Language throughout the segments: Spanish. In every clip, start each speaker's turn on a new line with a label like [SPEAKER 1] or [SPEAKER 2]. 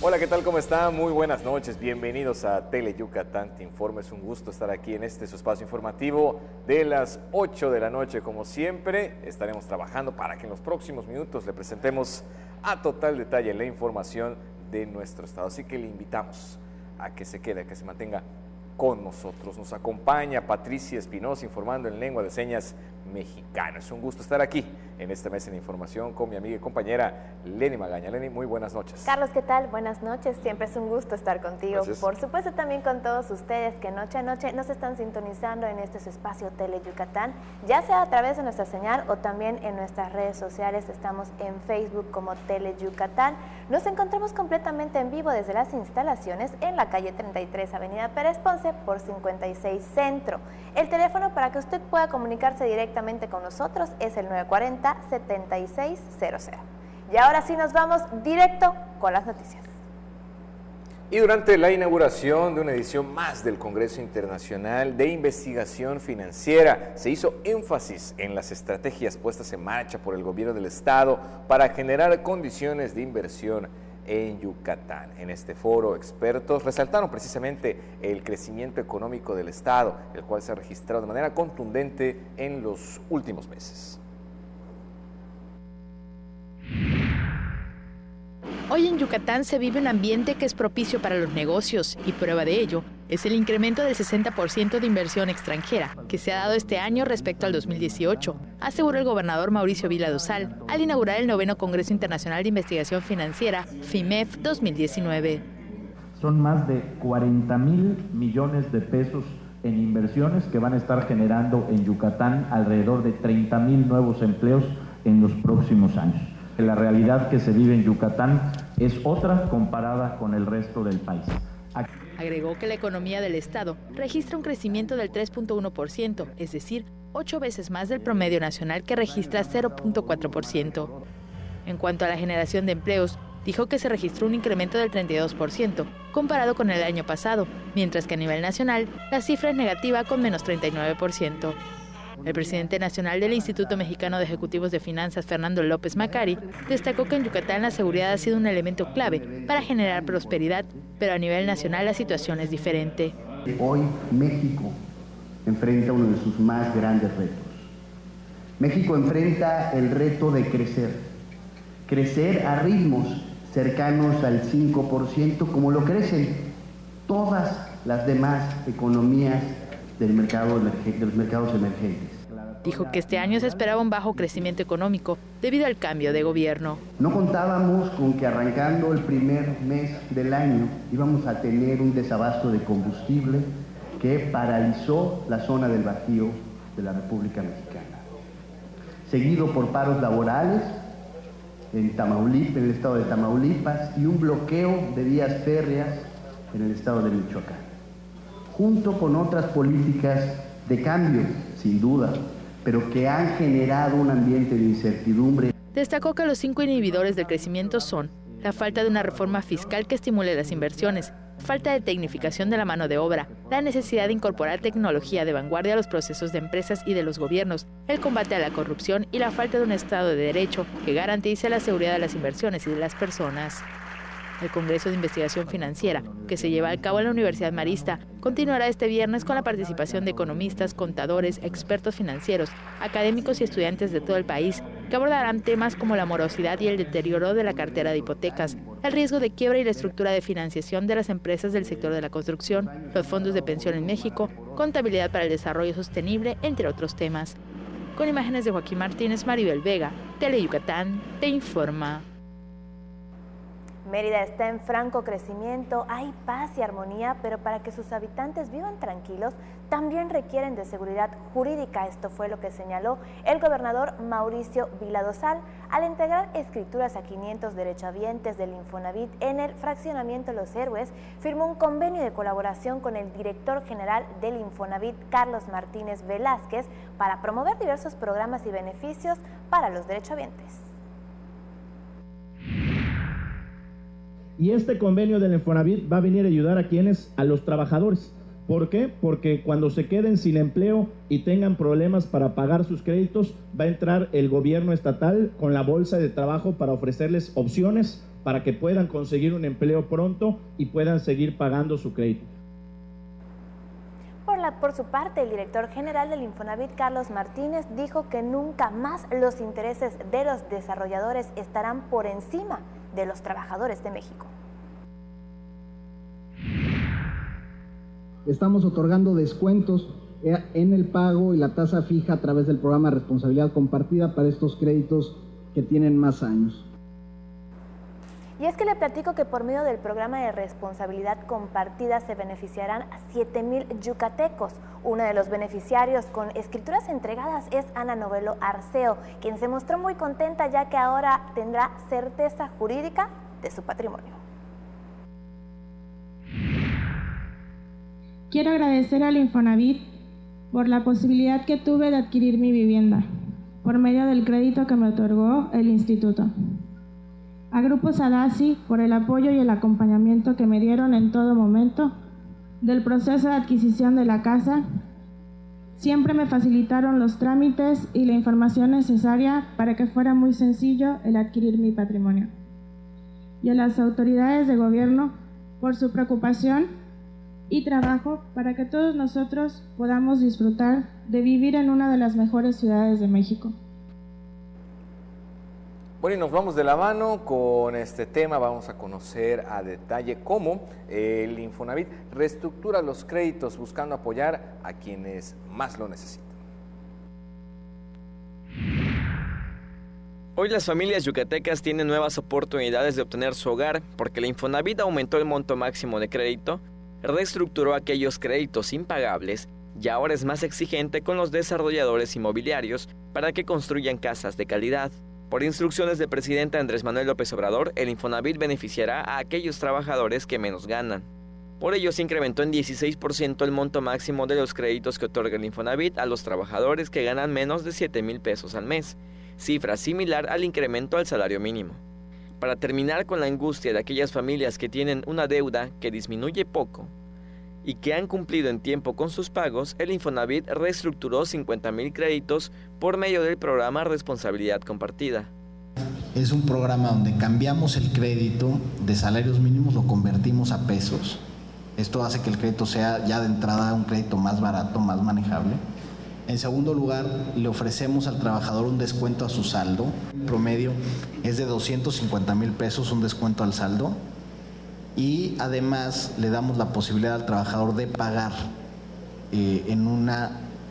[SPEAKER 1] Hola, ¿qué tal? ¿Cómo están? Muy buenas noches. Bienvenidos a Tele Yucatán Te Informa. Es un gusto estar aquí en su espacio informativo de las 8 de la noche. Como siempre, estaremos trabajando para que en los próximos minutos le presentemos a total detalle la información de nuestro estado. Así que le invitamos a que se quede, a que se mantenga con nosotros. Nos acompaña Patricia Espinosa informando en lengua de señas mexicana. Es un gusto estar aquí en esta mesa de información con mi amiga y compañera Lenny Magaña. Lenny, muy buenas noches.
[SPEAKER 2] Carlos, ¿qué tal? Buenas noches. Siempre es un gusto estar contigo.
[SPEAKER 1] Gracias.
[SPEAKER 2] Por supuesto, también con todos ustedes que noche a noche nos están sintonizando en su espacio Tele Yucatán, ya sea a través de nuestra señal o también en nuestras redes sociales. Estamos en Facebook como Tele Yucatán. Nos encontramos completamente en vivo desde las instalaciones en la calle 33, Avenida Pérez Ponce por 56 Centro. El teléfono para que usted pueda comunicarse directamente con nosotros es el 940-7600. Y ahora sí nos vamos directo con las noticias.
[SPEAKER 1] Y durante la inauguración de una edición más del Congreso Internacional de Investigación Financiera, se hizo énfasis en las estrategias puestas en marcha por el gobierno del estado para generar condiciones de inversión en Yucatán. En este foro, expertos resaltaron precisamente el crecimiento económico del estado, el cual se ha registrado de manera contundente en los últimos meses.
[SPEAKER 3] Hoy en Yucatán se vive un ambiente que es propicio para los negocios y prueba de ello es el incremento del 60% de inversión extranjera que se ha dado este año respecto al 2018, aseguró el gobernador Mauricio Vila Dosal al inaugurar el 9º Congreso Internacional de Investigación Financiera, FIMEF 2019.
[SPEAKER 4] Son más de 40,000 millones de pesos en inversiones que van a estar generando en Yucatán alrededor de 30,000 nuevos empleos en los próximos años. La realidad que se vive en Yucatán es otra comparada con el resto del país.
[SPEAKER 3] Agregó que la economía del estado registra un crecimiento del 3.1%, es decir, 8 veces más del promedio nacional que registra 0.4%. En cuanto a la generación de empleos, dijo que se registró un incremento del 32% comparado con el año pasado, mientras que a nivel nacional la cifra es negativa con menos 39%. El presidente nacional del Instituto Mexicano de Ejecutivos de Finanzas, Fernando López Macari, destacó que en Yucatán la seguridad ha sido un elemento clave para generar prosperidad, pero a nivel nacional la situación es diferente.
[SPEAKER 5] Hoy México enfrenta uno de sus más grandes retos. México enfrenta el reto de crecer a ritmos cercanos al 5%, como lo crecen todas las demás economías de los mercados emergentes.
[SPEAKER 3] Dijo que este año se esperaba un bajo crecimiento económico debido al cambio de gobierno.
[SPEAKER 5] No contábamos con que arrancando el primer mes del año íbamos a tener un desabasto de combustible que paralizó la zona del Bajío de la República Mexicana, seguido por paros laborales en el estado de Tamaulipas y un bloqueo de vías férreas en el estado de Michoacán, junto con otras políticas de cambio, sin duda, pero que han generado un ambiente de incertidumbre.
[SPEAKER 3] Destacó que los 5 inhibidores del crecimiento son la falta de una reforma fiscal que estimule las inversiones, falta de tecnificación de la mano de obra, la necesidad de incorporar tecnología de vanguardia a los procesos de empresas y de los gobiernos, el combate a la corrupción y la falta de un Estado de Derecho que garantice la seguridad de las inversiones y de las personas. El Congreso de Investigación Financiera, que se lleva a cabo en la Universidad Marista, continuará este viernes con la participación de economistas, contadores, expertos financieros, académicos y estudiantes de todo el país, que abordarán temas como la morosidad y el deterioro de la cartera de hipotecas, el riesgo de quiebra y la estructura de financiación de las empresas del sector de la construcción, los fondos de pensión en México, contabilidad para el desarrollo sostenible, entre otros temas. Con imágenes de Joaquín Martínez, Maribel Vega, Tele Yucatán, te informa.
[SPEAKER 2] Mérida está en franco crecimiento, hay paz y armonía, pero para que sus habitantes vivan tranquilos, también requieren de seguridad jurídica. Esto fue lo que señaló el gobernador Mauricio Vila Dosal al entregar escrituras a 500 derechohabientes del Infonavit en el fraccionamiento Los Héroes. Firmó un convenio de colaboración con el director general del Infonavit, Carlos Martínez Velázquez, para promover diversos programas y beneficios para los derechohabientes.
[SPEAKER 4] Y este convenio del Infonavit va a venir a ayudar a quienes, a los trabajadores. ¿Por qué? Porque cuando se queden sin empleo y tengan problemas para pagar sus créditos, va a entrar el gobierno estatal con la bolsa de trabajo para ofrecerles opciones para que puedan conseguir un empleo pronto y puedan seguir pagando su crédito.
[SPEAKER 2] Por su parte, el director general del Infonavit, Carlos Martínez, dijo que nunca más los intereses de los desarrolladores estarán por encima de los trabajadores de México.
[SPEAKER 6] Estamos otorgando descuentos en el pago y la tasa fija a través del programa de responsabilidad compartida para estos créditos que tienen más años.
[SPEAKER 2] Y es que le platico que por medio del programa de responsabilidad compartida se beneficiarán a 7,000 yucatecos. Uno de los beneficiarios con escrituras entregadas es Ana Novelo Arceo, quien se mostró muy contenta ya que ahora tendrá certeza jurídica de su patrimonio.
[SPEAKER 7] Quiero agradecer al Infonavit por la posibilidad que tuve de adquirir mi vivienda por medio del crédito que me otorgó el instituto. A Grupo Sadasi por el apoyo y el acompañamiento que me dieron en todo momento del proceso de adquisición de la casa. Siempre me facilitaron los trámites y la información necesaria para que fuera muy sencillo el adquirir mi patrimonio. Y a las autoridades de gobierno por su preocupación y trabajo para que todos nosotros podamos disfrutar de vivir en una de las mejores ciudades de México.
[SPEAKER 1] Bueno, y nos vamos de la mano con este tema. Vamos a conocer a detalle cómo el Infonavit reestructura los créditos buscando apoyar a quienes más lo necesitan.
[SPEAKER 8] Hoy las familias yucatecas tienen nuevas oportunidades de obtener su hogar porque el Infonavit aumentó el monto máximo de crédito, reestructuró aquellos créditos impagables y ahora es más exigente con los desarrolladores inmobiliarios para que construyan casas de calidad. Por instrucciones del presidente Andrés Manuel López Obrador, el Infonavit beneficiará a aquellos trabajadores que menos ganan. Por ello, se incrementó en 16% el monto máximo de los créditos que otorga el Infonavit a los trabajadores que ganan menos de 7,000 pesos al mes, cifra similar al incremento al salario mínimo. Para terminar con la angustia de aquellas familias que tienen una deuda que disminuye poco y que han cumplido en tiempo con sus pagos, el Infonavit reestructuró 50,000 créditos por medio del programa Responsabilidad Compartida.
[SPEAKER 9] Es un programa donde cambiamos el crédito de salarios mínimos, lo convertimos a pesos. Esto hace que el crédito sea ya de entrada un crédito más barato, más manejable. En segundo lugar, le ofrecemos al trabajador un descuento a su saldo. El promedio es de 250,000 pesos, un descuento al saldo. Y además le damos la posibilidad al trabajador de pagar en un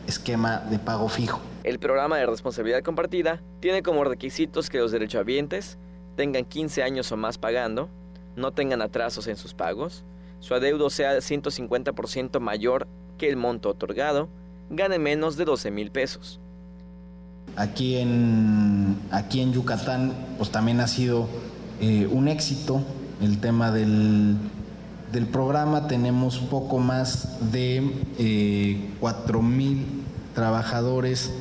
[SPEAKER 9] esquema de pago fijo.
[SPEAKER 8] El programa de responsabilidad compartida tiene como requisitos que los derechohabientes tengan 15 años o más pagando, no tengan atrasos en sus pagos, su adeudo sea 150% mayor que el monto otorgado, gane menos de 12,000 pesos.
[SPEAKER 9] Aquí en Yucatán pues también ha sido un éxito el tema del programa. Tenemos poco más de 4,000 trabajadores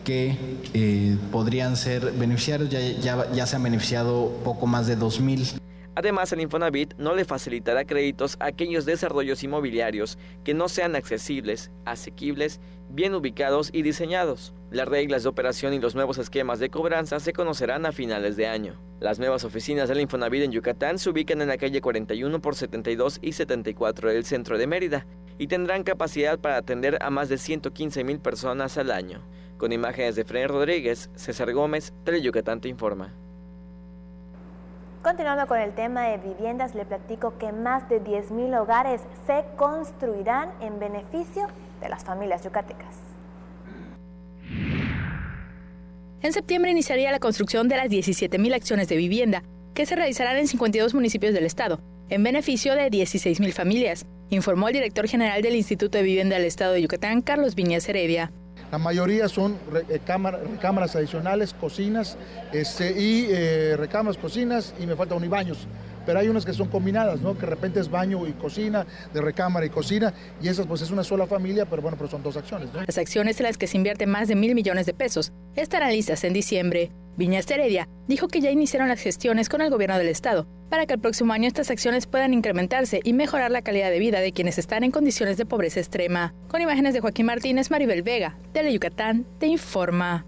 [SPEAKER 9] que podrían ser beneficiarios. Ya se han beneficiado poco más de 2,000.
[SPEAKER 8] Además, el Infonavit no le facilitará créditos a aquellos desarrollos inmobiliarios que no sean accesibles, asequibles, bien ubicados y diseñados. Las reglas de operación y los nuevos esquemas de cobranza se conocerán a finales de año. Las nuevas oficinas del Infonavit en Yucatán se ubican en la calle 41 por 72 y 74 del centro de Mérida y tendrán capacidad para atender a más de 115,000 personas al año. Con imágenes de Fred Rodríguez, César Gómez, Teleyucatán te informa.
[SPEAKER 2] Continuando con el tema de viviendas, le platico que más de 10,000 hogares se construirán en beneficio de las familias yucatecas.
[SPEAKER 3] En septiembre iniciaría la construcción de las 17,000 acciones de vivienda que se realizarán en 52 municipios del estado, en beneficio de 16,000 familias, informó el director general del Instituto de Vivienda del Estado de Yucatán, Carlos Viñas Heredia.
[SPEAKER 10] La mayoría son recámaras adicionales, cocinas recámaras, cocinas y me falta unibaños. Pero hay unas que son combinadas, ¿no? Que de repente es baño y cocina, de recámara y cocina, y esas pues es una sola familia, pero bueno, pero son dos acciones, ¿no?
[SPEAKER 3] Las acciones en las que se invierte más de 1,000 millones de pesos estarán listas en diciembre. Viñas Heredia dijo que ya iniciaron las gestiones con el gobierno del estado para que el próximo año estas acciones puedan incrementarse y mejorar la calidad de vida de quienes están en condiciones de pobreza extrema. Con imágenes de Joaquín Martínez, Maribel Vega, Teleyucatán te informa.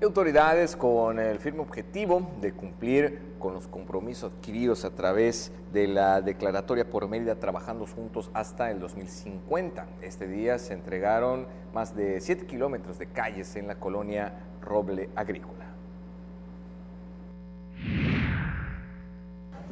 [SPEAKER 1] Autoridades con el firme objetivo de cumplir con los compromisos adquiridos a través de la declaratoria por Mérida Trabajando Juntos hasta el 2050. Este día se entregaron más de 7 kilómetros de calles en la colonia Roble Agrícola.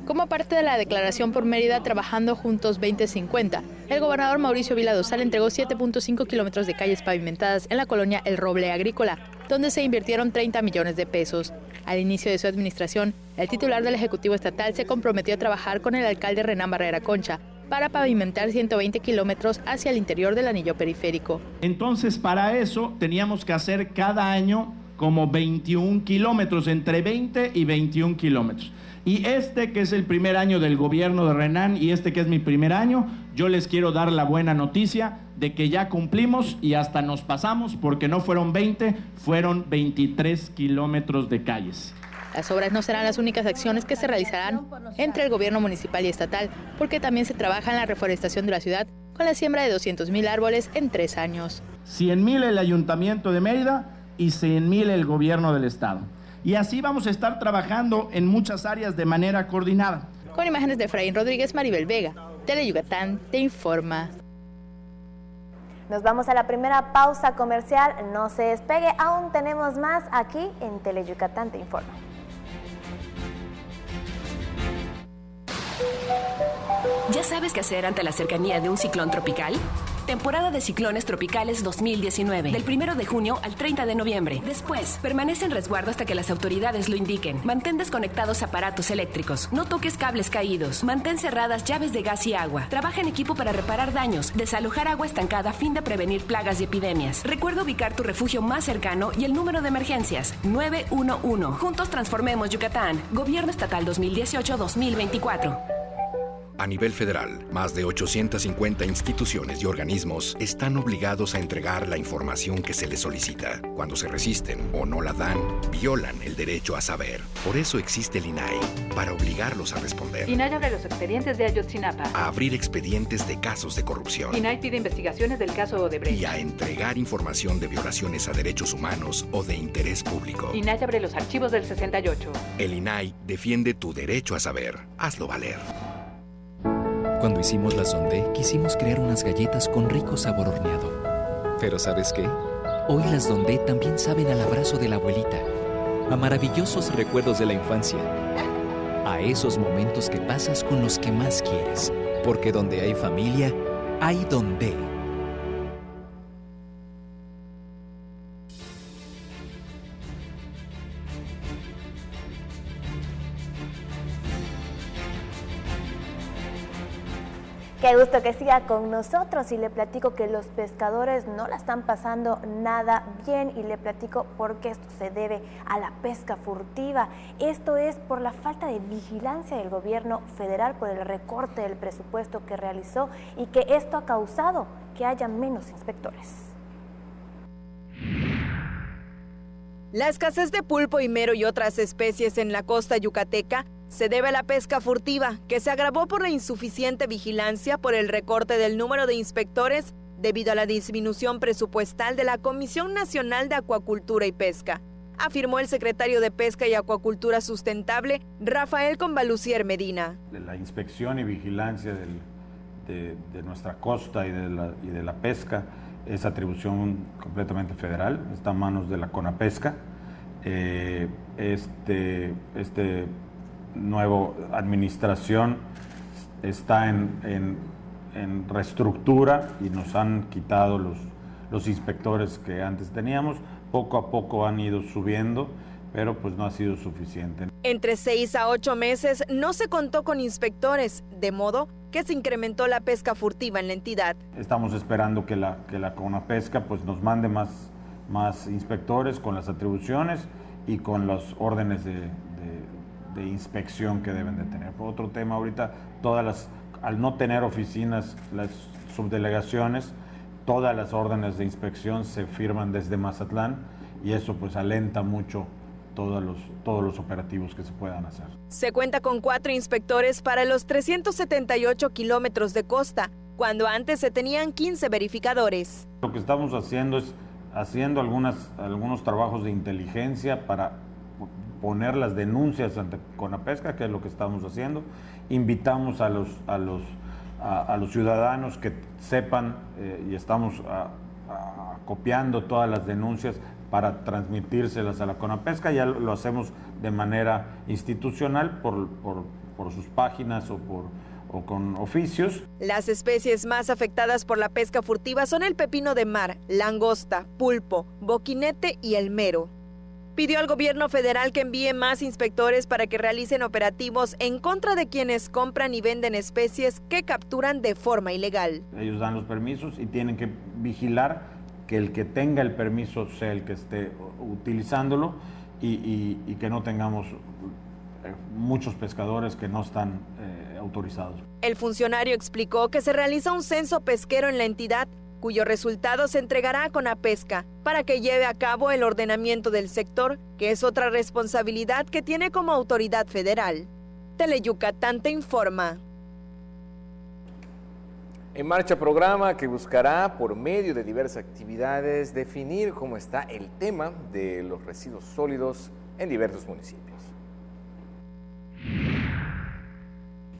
[SPEAKER 3] Como parte de la declaración por Mérida Trabajando Juntos 2050, el gobernador Mauricio Vila Dosal entregó 7.5 kilómetros de calles pavimentadas en la colonia El Roble Agrícola, donde se invirtieron 30 millones de pesos. Al inicio de su administración, el titular del Ejecutivo Estatal se comprometió a trabajar con el alcalde Renán Barrera Concha para pavimentar 120 kilómetros hacia el interior del anillo periférico.
[SPEAKER 4] Entonces, para eso teníamos que hacer cada año como 21 kilómetros, entre 20 y 21 kilómetros. Y que es el primer año del gobierno de Renán y que es mi primer año, yo les quiero dar la buena noticia de que ya cumplimos y hasta nos pasamos, porque no fueron 20, fueron 23 kilómetros de calles.
[SPEAKER 3] Las obras no serán las únicas acciones que se realizarán entre el gobierno municipal y estatal, porque también se trabaja en la reforestación de la ciudad con la siembra de 200,000 árboles en 3 años.
[SPEAKER 4] 100,000 el Ayuntamiento de Mérida y 100,000 el gobierno del estado. Y así vamos a estar trabajando en muchas áreas de manera coordinada.
[SPEAKER 3] Con imágenes de Efraín Rodríguez, Maribel Vega, Teleyucatán te informa.
[SPEAKER 2] Nos vamos a la primera pausa comercial, no se despegue, aún tenemos más aquí en Teleyucatán te informa.
[SPEAKER 11] ¿Ya sabes qué hacer ante la cercanía de un ciclón tropical? Temporada de ciclones tropicales 2019, del 1 de junio al 30 de noviembre. Después, permanece en resguardo hasta que las autoridades lo indiquen. Mantén desconectados aparatos eléctricos. No toques cables caídos. Mantén cerradas llaves de gas y agua. Trabaja en equipo para reparar daños. Desalojar agua estancada a fin de prevenir plagas y epidemias. Recuerda ubicar tu refugio más cercano y el número de emergencias, 911. Juntos transformemos Yucatán. Gobierno Estatal 2018-2024.
[SPEAKER 12] A nivel federal, más de 850 instituciones y organismos están obligados a entregar la información que se les solicita. Cuando se resisten o no la dan, violan el derecho a saber. Por eso existe el INAI, para obligarlos a responder.
[SPEAKER 13] INAI abre los expedientes de Ayotzinapa.
[SPEAKER 12] A abrir expedientes de casos de corrupción.
[SPEAKER 13] INAI pide investigaciones del caso Odebrecht.
[SPEAKER 12] Y a entregar información de violaciones a derechos humanos o de interés público.
[SPEAKER 13] INAI abre los archivos del 68.
[SPEAKER 12] El INAI defiende tu derecho a saber. Hazlo valer.
[SPEAKER 14] Cuando hicimos la Sondé, quisimos crear unas galletas con rico sabor horneado. Pero ¿sabes qué? Hoy las Dondé también saben al abrazo de la abuelita, a maravillosos recuerdos de la infancia, a esos momentos que pasas con los que más quieres. Porque donde hay familia, hay Dondé.
[SPEAKER 2] Qué gusto que siga con nosotros y le platico que los pescadores no la están pasando nada bien y le platico por qué esto se debe a la pesca furtiva. Esto es por la falta de vigilancia del gobierno federal, por el recorte del presupuesto que realizó y que esto ha causado que haya menos inspectores.
[SPEAKER 15] La escasez de pulpo y mero y otras especies en la costa yucateca se debe a la pesca furtiva, que se agravó por la insuficiente vigilancia por el recorte del número de inspectores debido a la disminución presupuestal de la Comisión Nacional de Acuacultura y Pesca, afirmó el secretario de Pesca y Acuacultura Sustentable, Rafael Convalucier Medina.
[SPEAKER 16] La inspección y vigilancia de nuestra costa y de la pesca es atribución completamente federal, está en manos de la CONAPESCA. Nueva administración está en reestructura y nos han quitado los inspectores que antes teníamos. Poco a poco han ido subiendo, pero pues no ha sido suficiente.
[SPEAKER 15] Entre 6 a 8 meses no se contó con inspectores, de modo que se incrementó la pesca furtiva en la entidad.
[SPEAKER 16] Estamos esperando que la CONAPESCA pues nos mande más inspectores con las atribuciones y con las órdenes de inspección que deben de tener. Por otro tema, ahorita al no tener oficinas, las subdelegaciones, todas las órdenes de inspección se firman desde Mazatlán y eso pues alenta mucho todos los operativos que se puedan hacer.
[SPEAKER 15] Se cuenta con 4 inspectores para los 378 kilómetros de costa, cuando antes se tenían 15 verificadores.
[SPEAKER 16] Lo que estamos haciendo es haciendo algunos trabajos de inteligencia para poner las denuncias ante CONAPESCA, que es lo que estamos haciendo. Invitamos a los ciudadanos que sepan y estamos copiando todas las denuncias para transmitírselas a la CONAPESCA. Ya lo hacemos de manera institucional por sus páginas o con oficios.
[SPEAKER 15] Las especies más afectadas por la pesca furtiva son el pepino de mar, langosta, pulpo, boquinete y el mero. Pidió al gobierno federal que envíe más inspectores para que realicen operativos en contra de quienes compran y venden especies que capturan de forma ilegal.
[SPEAKER 16] Ellos dan los permisos y tienen que vigilar que el que tenga el permiso sea el que esté utilizándolo y que no tengamos muchos pescadores que no están autorizados.
[SPEAKER 15] El funcionario explicó que se realiza un censo pesquero en la entidad, cuyo resultado se entregará a CONAPESCA para que lleve a cabo el ordenamiento del sector, que es otra responsabilidad que tiene como autoridad federal. Teleyucatán te informa.
[SPEAKER 1] En marcha programa que buscará, por medio de diversas actividades, definir cómo está el tema de los residuos sólidos en diversos municipios.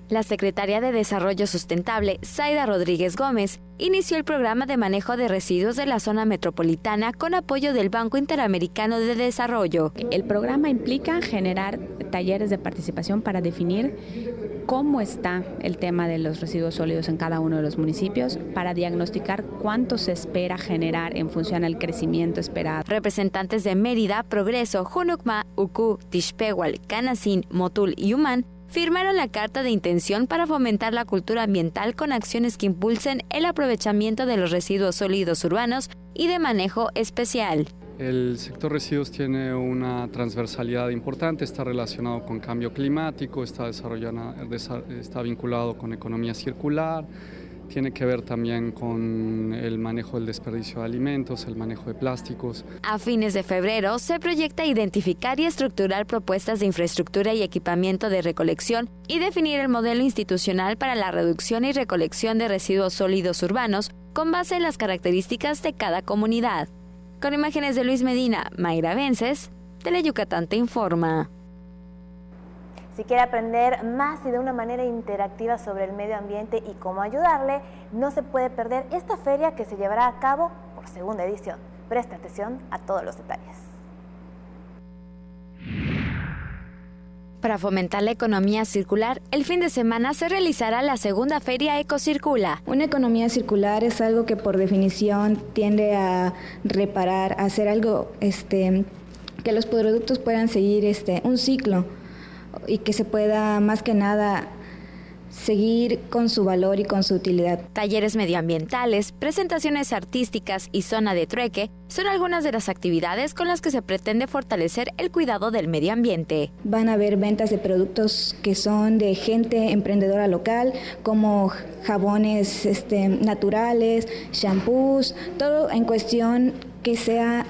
[SPEAKER 17] La secretaria de Desarrollo Sustentable, Zaida Rodríguez Gómez, inició el programa de manejo de residuos de la zona metropolitana con apoyo del Banco Interamericano de Desarrollo.
[SPEAKER 18] El programa implica generar talleres de participación para definir cómo está el tema de los residuos sólidos en cada uno de los municipios, para diagnosticar cuánto se espera generar en función al crecimiento esperado.
[SPEAKER 17] Representantes de Mérida, Progreso, Junucma, Ucú, Tixpehual, Canacín, Motul y Humán firmaron la carta de intención para fomentar la cultura ambiental con acciones que impulsen el aprovechamiento de los residuos sólidos urbanos y de manejo especial.
[SPEAKER 19] El sector residuos tiene una transversalidad importante, está relacionado con cambio climático, está vinculado con economía circular, tiene que ver también con el manejo del desperdicio de alimentos, el manejo de plásticos.
[SPEAKER 17] A fines de febrero se proyecta identificar y estructurar propuestas de infraestructura y equipamiento de recolección y definir el modelo institucional para la reducción y recolección de residuos sólidos urbanos con base en las características de cada comunidad. Con imágenes de Luis Medina, Mayra Vences, Teleyucatán te informa.
[SPEAKER 2] Si quiere aprender más y de una manera interactiva sobre el medio ambiente y cómo ayudarle, no se puede perder esta feria que se llevará a cabo por segunda edición. Presta atención a todos los detalles.
[SPEAKER 17] Para fomentar la economía circular, el fin de semana se realizará la segunda feria Ecocircula.
[SPEAKER 20] Una economía circular es algo que por definición tiende a reparar, a hacer algo que los productos puedan seguir un ciclo y que se pueda más que nada seguir con su valor y con su utilidad.
[SPEAKER 17] Talleres medioambientales, presentaciones artísticas y zona de trueque son algunas de las actividades con las que se pretende fortalecer el cuidado del medio ambiente.
[SPEAKER 20] Van a haber ventas de productos que son de gente emprendedora local, como jabones naturales, shampoos, todo en cuestión que sea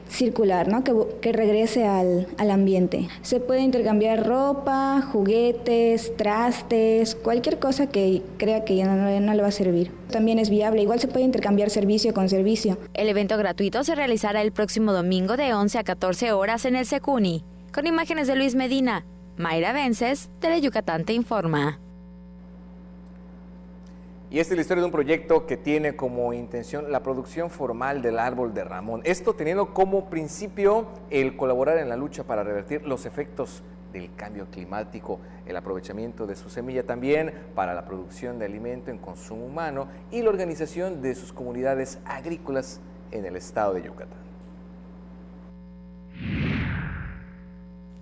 [SPEAKER 20] circular, ¿no? Que regrese al ambiente. Se puede intercambiar ropa, juguetes, trastes, cualquier cosa que crea que ya no le va a servir. También es viable, igual se puede intercambiar servicio con servicio.
[SPEAKER 17] El evento gratuito se realizará el próximo domingo de 11 a 14 horas en el Secuni. Con imágenes de Luis Medina, Mayra Vences, Teleyucatán te informa.
[SPEAKER 1] Y esta es la historia de un proyecto que tiene como intención la producción formal del árbol de Ramón. Esto teniendo como principio el colaborar en la lucha para revertir los efectos del cambio climático, el aprovechamiento de su semilla también para la producción de alimento en consumo humano y la organización de sus comunidades agrícolas en el estado de Yucatán.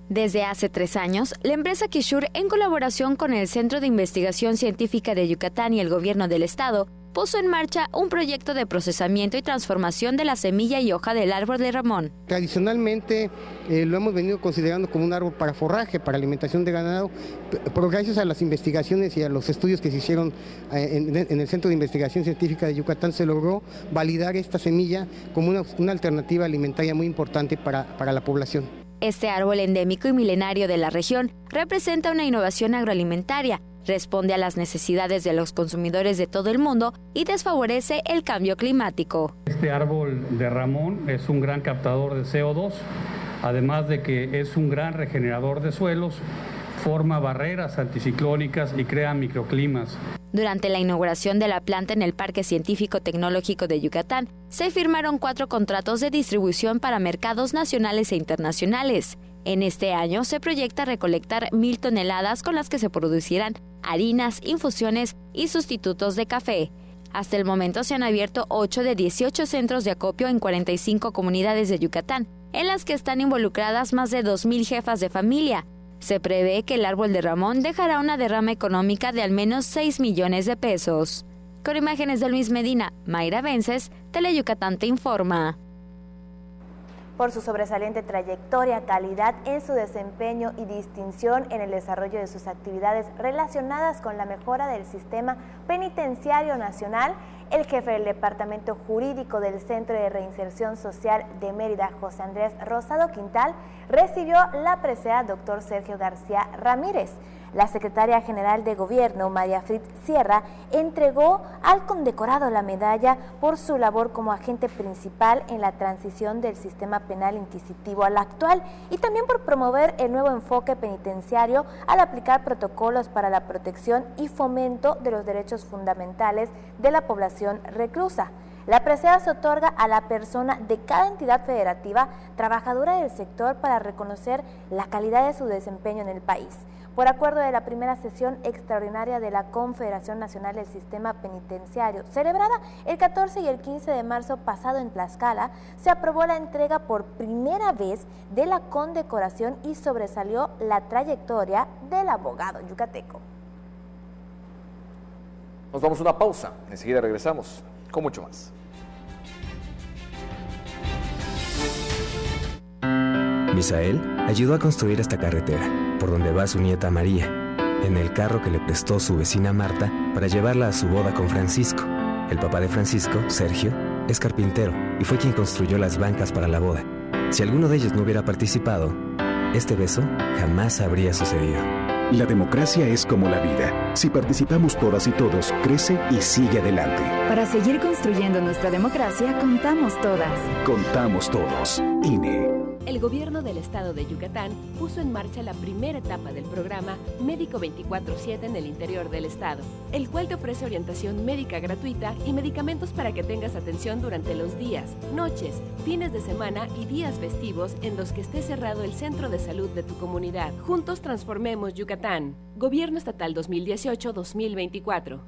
[SPEAKER 17] Desde hace 3 años, la empresa Kishur, en colaboración con el Centro de Investigación Científica de Yucatán y el Gobierno del Estado, puso en marcha un proyecto de procesamiento y transformación de la semilla y hoja del árbol de Ramón.
[SPEAKER 21] Tradicionalmente lo hemos venido considerando como un árbol para forraje, para alimentación de ganado, pero gracias a las investigaciones y a los estudios que se hicieron en el Centro de Investigación Científica de Yucatán, se logró validar esta semilla como una alternativa alimentaria muy importante para la población.
[SPEAKER 17] Este árbol endémico y milenario de la región representa una innovación agroalimentaria responde a las necesidades de los consumidores de todo el mundo y desfavorece el cambio climático.
[SPEAKER 5] Este árbol de Ramón es un gran captador de CO2, además de que es un gran regenerador de suelos, forma barreras anticiclónicas y crea microclimas.
[SPEAKER 17] Durante la inauguración de la planta en el Parque Científico Tecnológico de Yucatán, se firmaron 4 contratos de distribución para mercados nacionales e internacionales. En este año se proyecta recolectar 1,000 toneladas con las que se producirán harinas, infusiones y sustitutos de café. Hasta el momento se han abierto 8 de 18 centros de acopio en 45 comunidades de Yucatán, en las que están involucradas más de 2,000 jefas de familia. Se prevé que el árbol de Ramón dejará una derrama económica de al menos 6 millones de pesos. Con imágenes de Luis Medina, Mayra Vences, Teleyucatán te informa.
[SPEAKER 2] Por su sobresaliente trayectoria, calidad en su desempeño y distinción en el desarrollo de sus actividades relacionadas con la mejora del sistema penitenciario nacional, el jefe del Departamento Jurídico del Centro de Reinserción Social de Mérida, José Andrés Rosado Quintal, recibió la presea Dr. Sergio García Ramírez. La secretaria general de Gobierno, María Fritz Sierra, entregó al condecorado la medalla por su labor como agente principal en la transición del sistema penal inquisitivo al actual y también por promover el nuevo enfoque penitenciario al aplicar protocolos para la protección y fomento de los derechos fundamentales de la población reclusa. La presea se otorga a la persona de cada entidad federativa trabajadora del sector para reconocer la calidad de su desempeño en el país. Por acuerdo de la primera sesión extraordinaria de la Confederación Nacional del Sistema Penitenciario, celebrada el 14 y el 15 de marzo pasado en Tlaxcala, se aprobó la entrega por primera vez de la condecoración y sobresalió la trayectoria del abogado yucateco.
[SPEAKER 1] Nos vamos a una pausa, enseguida regresamos con mucho más.
[SPEAKER 22] Misael ayudó a construir esta carretera, por donde va su nieta María, en el carro que le prestó su vecina Marta para llevarla a su boda con Francisco. El papá de Francisco, Sergio, es carpintero y fue quien construyó las bancas para la boda. Si alguno de ellos no hubiera participado, este beso jamás habría sucedido.
[SPEAKER 23] La democracia es como la vida. Si participamos todas y todos, crece y sigue adelante.
[SPEAKER 24] Para seguir construyendo nuestra democracia, contamos todas.
[SPEAKER 23] Contamos todos. INE.
[SPEAKER 11] El gobierno del estado de Yucatán puso en marcha la primera etapa del programa Médico 24/7 en el interior del estado, el cual te ofrece orientación médica gratuita y medicamentos para que tengas atención durante los días, noches, fines de semana y días festivos en los que esté cerrado el centro de salud de tu comunidad. Juntos transformemos Yucatán. Gobierno Estatal 2018-2024.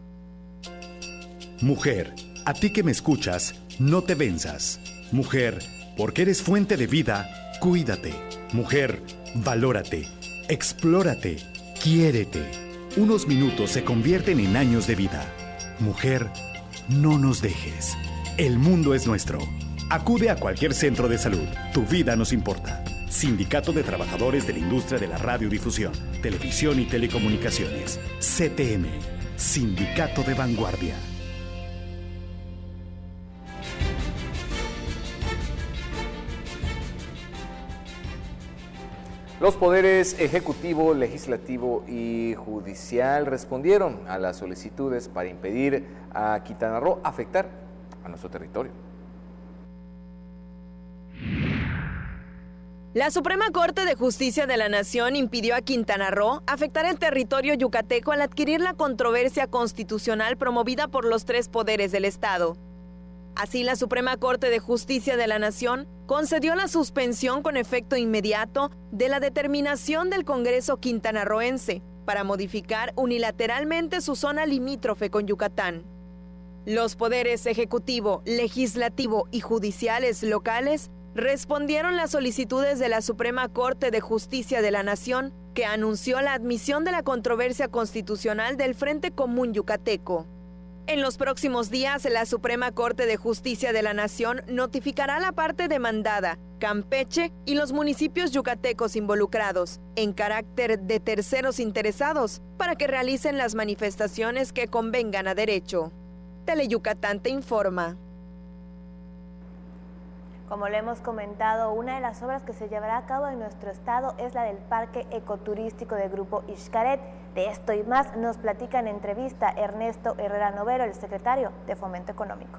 [SPEAKER 25] Mujer, a ti que me escuchas, no te venzas. Mujer, porque eres fuente de vida, cuídate. Mujer, valórate, explórate, quiérete. Unos minutos se convierten en años de vida. Mujer, no nos dejes. El mundo es nuestro. Acude a cualquier centro de salud. Tu vida nos importa. Sindicato de Trabajadores de la Industria de la Radiodifusión, Televisión y Telecomunicaciones. CTM. Sindicato de Vanguardia.
[SPEAKER 1] Los poderes ejecutivo, legislativo y judicial respondieron a las solicitudes para impedir a Quintana Roo afectar a nuestro territorio.
[SPEAKER 15] La Suprema Corte de Justicia de la Nación impidió a Quintana Roo afectar el territorio yucateco al adquirir la controversia constitucional promovida por los 3 poderes del Estado. Así, la Suprema Corte de Justicia de la Nación concedió la suspensión con efecto inmediato de la determinación del Congreso quintanarroense para modificar unilateralmente su zona limítrofe con Yucatán. Los poderes ejecutivo, legislativo y judiciales locales respondieron las solicitudes de la Suprema Corte de Justicia de la Nación, que anunció la admisión de la controversia constitucional del Frente Común Yucateco. En los próximos días, la Suprema Corte de Justicia de la Nación notificará a la parte demandada, Campeche y los municipios yucatecos involucrados, en carácter de terceros interesados, para que realicen las manifestaciones que convengan a derecho. Teleyucatán te informa.
[SPEAKER 2] Como lo hemos comentado, una de las obras que se llevará a cabo en nuestro estado es la del Parque Ecoturístico del Grupo Xcaret. De esto y más nos platica en entrevista Ernesto Herrera Novelo, el secretario de Fomento Económico.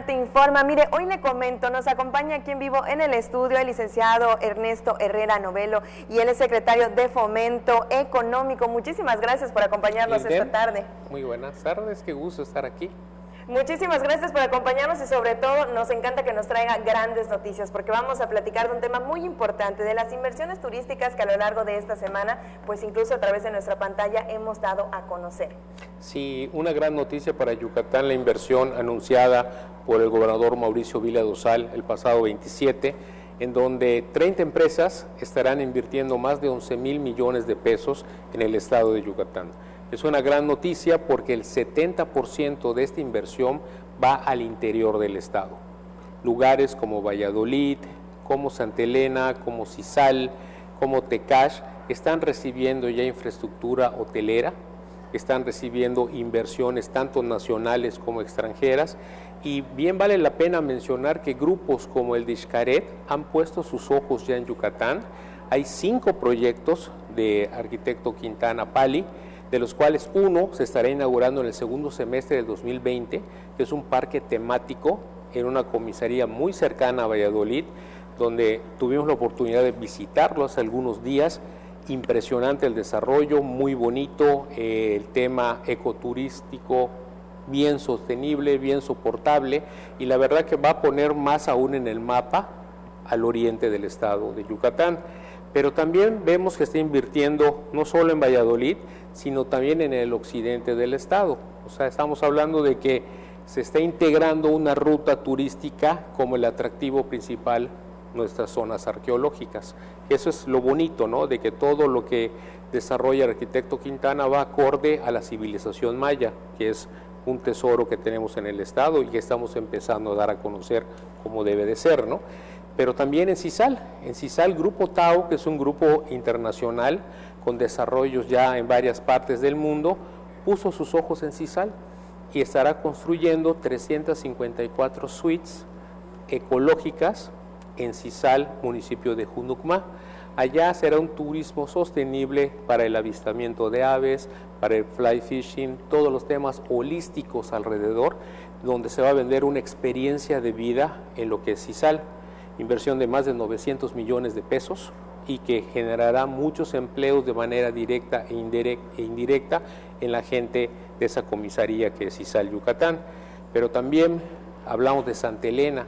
[SPEAKER 15] Te informa. Mire, hoy le comento, nos acompaña aquí en vivo en el estudio el licenciado Ernesto Herrera Novelo y él es secretario de Fomento Económico. Muchísimas gracias por acompañarnos esta tarde.
[SPEAKER 6] Muy buenas tardes, qué gusto estar aquí.
[SPEAKER 15] Muchísimas gracias por acompañarnos y sobre todo nos encanta que nos traiga grandes noticias porque vamos a platicar de un tema muy importante, de las inversiones turísticas que a lo largo de esta semana, pues incluso a través de nuestra pantalla hemos dado a conocer.
[SPEAKER 6] Sí, una gran noticia para Yucatán, la inversión anunciada por el gobernador Mauricio Vila Dosal el pasado 27, en donde 30 empresas estarán invirtiendo más de 11,000 millones de pesos en el estado de Yucatán. Es una gran noticia porque el 70% de esta inversión va al interior del estado. Lugares como Valladolid, como Santa Elena, como Cizal, como Tecash, están recibiendo ya infraestructura hotelera, están recibiendo inversiones tanto nacionales como extranjeras, y bien vale la pena mencionar que grupos como el de Xcaret han puesto sus ojos ya en Yucatán. Hay 5 proyectos de arquitecto Quintana Pali, de los cuales uno se estará inaugurando en el segundo semestre del 2020, que es un parque temático en una comisaría muy cercana a Valladolid, donde tuvimos la oportunidad de visitarlo hace algunos días. Impresionante el desarrollo, muy bonito, el tema ecoturístico, bien sostenible, bien soportable, y la verdad que va a poner más aún en el mapa al oriente del estado de Yucatán. Pero también vemos que está invirtiendo no solo en Valladolid, sino también en el occidente del estado. O sea, estamos hablando de que se está integrando una ruta turística como el atractivo principal, nuestras zonas arqueológicas. Eso es lo bonito, ¿no? De que todo lo que desarrolla el arquitecto Quintana va acorde a la civilización maya, que es un tesoro que tenemos en el estado y que estamos empezando a dar a conocer como debe de ser, ¿no? Pero también en Cizal Grupo Tao, que es un grupo internacional con desarrollos ya en varias partes del mundo, puso sus ojos en Cizal y estará construyendo 354 suites ecológicas en Cizal, municipio de Junucma. Allá será un turismo sostenible para el avistamiento de aves, para el fly fishing, todos los temas holísticos alrededor, donde se va a vender una experiencia de vida en lo que es Cizal. Inversión de más de 900 millones de pesos y que generará muchos empleos de manera directa e indirecta en la gente de esa comisaría que es Cizal, Yucatán. Pero también hablamos de Santa Elena.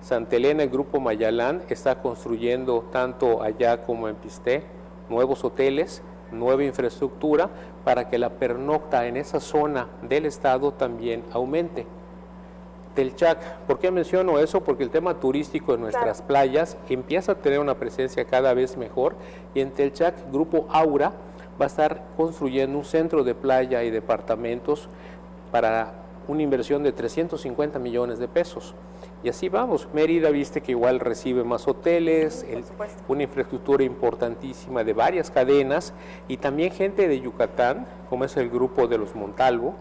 [SPEAKER 6] Santa Elena, el Grupo Mayalán, está construyendo tanto allá como en Pisté nuevos hoteles, nueva infraestructura para que la pernocta en esa zona del estado también aumente. Telchac, ¿por qué menciono eso? Porque el tema turístico en nuestras playas empieza a tener una presencia cada vez mejor y en Telchac, Grupo Aura va a estar construyendo un centro de playa y departamentos para una inversión de 350 millones de pesos. Y así vamos. Mérida, viste que igual recibe más hoteles, una infraestructura importantísima de varias cadenas y también gente de Yucatán, como es el grupo de los Montalvo,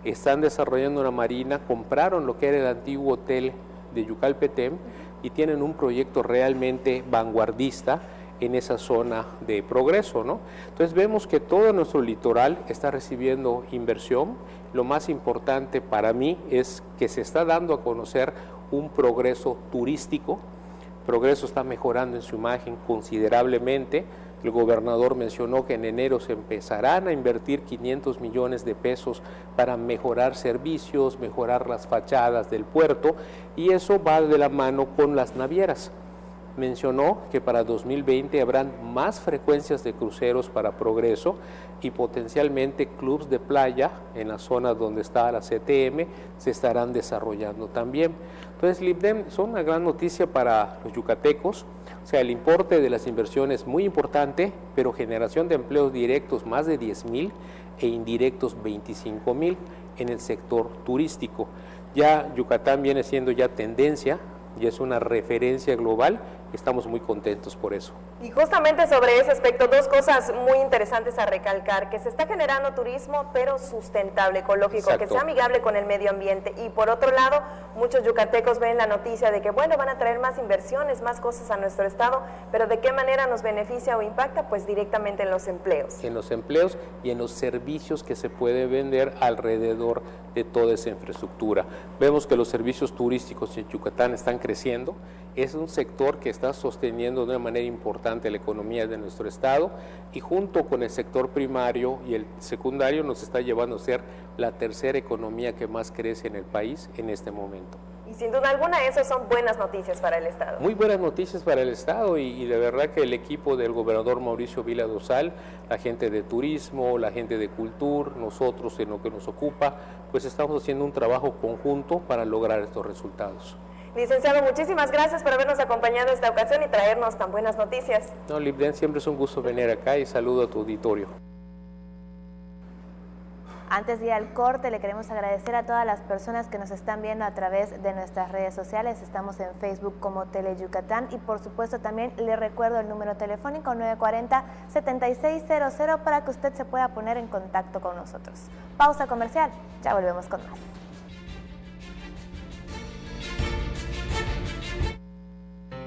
[SPEAKER 6] están desarrollando una marina, compraron lo que era el antiguo hotel de Yucalpetem y tienen un proyecto realmente vanguardista en esa zona de progreso, ¿no? Entonces vemos que todo nuestro litoral está recibiendo inversión. Lo más importante para mí es que se está dando a conocer un progreso turístico. Progreso está mejorando en su imagen considerablemente. El gobernador mencionó que en enero se empezarán a invertir 500 millones de pesos para mejorar servicios, mejorar las fachadas del puerto, y eso va de la mano con las navieras. Mencionó que para 2020 habrán más frecuencias de cruceros para Progreso y potencialmente clubs de playa en la zona donde está la CTM se estarán desarrollando también. Entonces, Libdem, son una gran noticia para los yucatecos. O sea, el importe de las inversiones es muy importante, pero generación de empleos directos más de 10,000 e indirectos 25,000 en el sector turístico. Ya Yucatán viene siendo ya tendencia y es una referencia global. Estamos muy contentos por eso.
[SPEAKER 4] Y justamente sobre ese aspecto, dos cosas muy interesantes a recalcar, que se está generando turismo, pero sustentable, ecológico,
[SPEAKER 6] Exacto.
[SPEAKER 4] que sea amigable con el medio ambiente. Y por otro lado, muchos yucatecos ven la noticia de que, bueno, van a traer más inversiones, más cosas a nuestro estado, pero ¿de qué manera nos beneficia o impacta? Pues directamente en los empleos.
[SPEAKER 6] En los empleos y en los servicios que se puede vender alrededor de toda esa infraestructura. Vemos que los servicios turísticos en Yucatán están creciendo. Es un sector que está sosteniendo de una manera importante la economía de nuestro estado y junto con el sector primario y el secundario nos está llevando a ser la tercera economía que más crece en el país en este momento.
[SPEAKER 4] Y sin duda alguna, esas son buenas noticias para el estado.
[SPEAKER 6] Muy buenas noticias para el estado y de verdad que el equipo del gobernador Mauricio Vila Dosal, la gente de turismo, la gente de cultura, nosotros en lo que nos ocupa, pues estamos haciendo un trabajo conjunto para lograr estos resultados.
[SPEAKER 4] Licenciado, muchísimas gracias por habernos acompañado esta ocasión y traernos tan buenas noticias.
[SPEAKER 6] No, Libden, siempre es un gusto venir acá y saludo a tu auditorio.
[SPEAKER 2] Antes de ir al corte, le queremos agradecer a todas las personas que nos están viendo a través de nuestras redes sociales. Estamos en Facebook como Tele Yucatán y por supuesto también le recuerdo el número telefónico 940-7600 para que usted se pueda poner en contacto con nosotros. Pausa comercial, ya volvemos con más.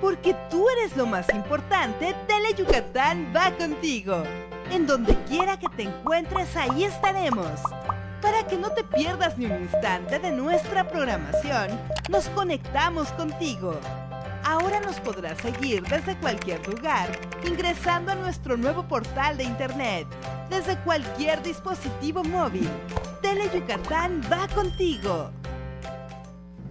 [SPEAKER 7] Porque tú eres lo más importante, Tele Yucatán va contigo. En donde quiera que te encuentres, ahí estaremos. Para que no te pierdas ni un instante de nuestra programación, nos conectamos contigo. Ahora nos podrás seguir desde cualquier lugar, ingresando a nuestro nuevo portal de internet, desde cualquier dispositivo móvil. Tele Yucatán va contigo.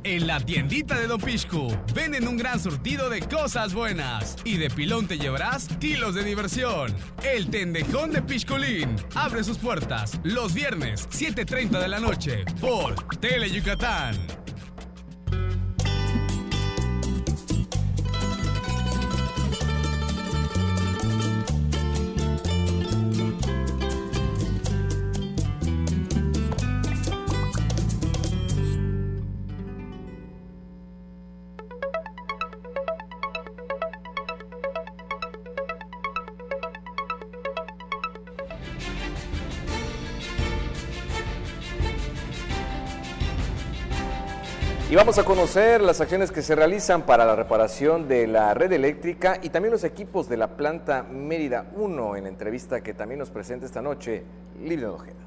[SPEAKER 8] En la tiendita de Don Pixcu venden un gran surtido de cosas buenas y de pilón te llevarás kilos de diversión. El Tendejón de Pixculín abre sus puertas los viernes 7:30 de la noche por Tele Yucatán.
[SPEAKER 1] Y vamos a conocer las acciones que se realizan para la reparación de la red eléctrica y también los equipos de la planta Mérida 1 en la entrevista que también nos presenta esta noche Livia Ojeda.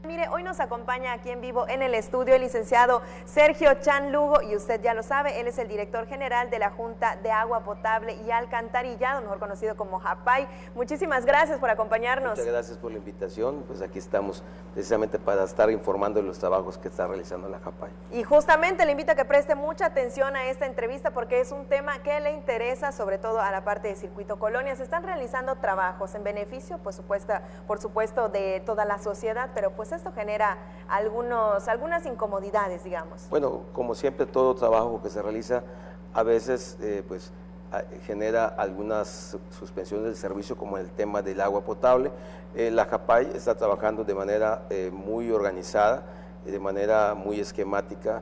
[SPEAKER 4] Mire, hoy nos acompaña aquí en vivo en el estudio el licenciado Sergio Chan Lugo y usted ya lo sabe, él es el director general de la Junta de Agua Potable y Alcantarillado, mejor conocido como JAPAI. Muchísimas gracias por acompañarnos.
[SPEAKER 9] Muchas gracias por la invitación, pues aquí estamos precisamente para estar informando de los trabajos que está realizando la JAPAI.
[SPEAKER 4] Y justamente le invito a que preste mucha atención a esta entrevista porque es un tema que le interesa sobre todo a la parte de Circuito Colonia. Se están realizando trabajos en beneficio, por supuesto, de toda la sociedad, pero pues esto genera algunas incomodidades, digamos.
[SPEAKER 9] Bueno, como siempre, todo trabajo que se realiza a veces genera algunas suspensiones del servicio, como el tema del agua potable. La JAPAI está trabajando de manera muy organizada, de manera muy esquemática,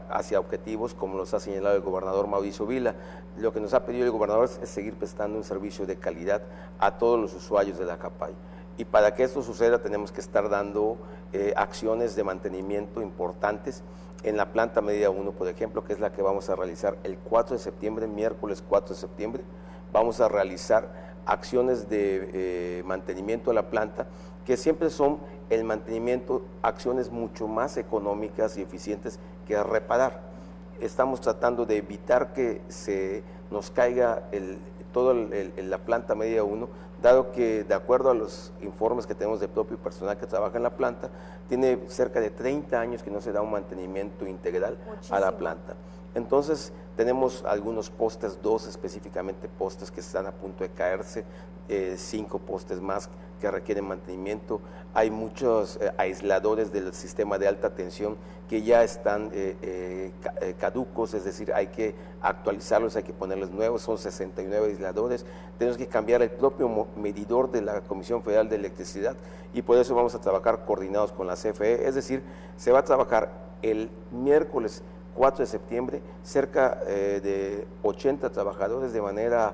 [SPEAKER 9] hacia objetivos, como nos ha señalado el gobernador Mauricio Vila. Lo que nos ha pedido el gobernador es seguir prestando un servicio de calidad a todos los usuarios de la JAPAI. Y para que esto suceda tenemos que estar dando acciones de mantenimiento importantes en la planta Mérida 1, por ejemplo, que es la que vamos a realizar el 4 de septiembre, miércoles 4 de septiembre. Vamos a realizar acciones de mantenimiento de la planta, que siempre son el mantenimiento, acciones mucho más económicas y eficientes que reparar. Estamos tratando de evitar que se nos caiga la planta Mérida 1, dado que, de acuerdo a los informes que tenemos del propio personal que trabaja en la planta, tiene cerca de 30 años que no se da un mantenimiento integral a la planta. Entonces, tenemos algunos postes, 2 específicamente postes que están a punto de caerse, 5 postes más que requieren mantenimiento. Hay muchos aisladores del sistema de alta tensión que ya están caducos, es decir, hay que actualizarlos, hay que ponerles nuevos, son 69 aisladores. Tenemos que cambiar el propio medidor de la Comisión Federal de Electricidad y por eso vamos a trabajar coordinados con la CFE, es decir, se va a trabajar el miércoles 4 de septiembre, cerca de 80 trabajadores de manera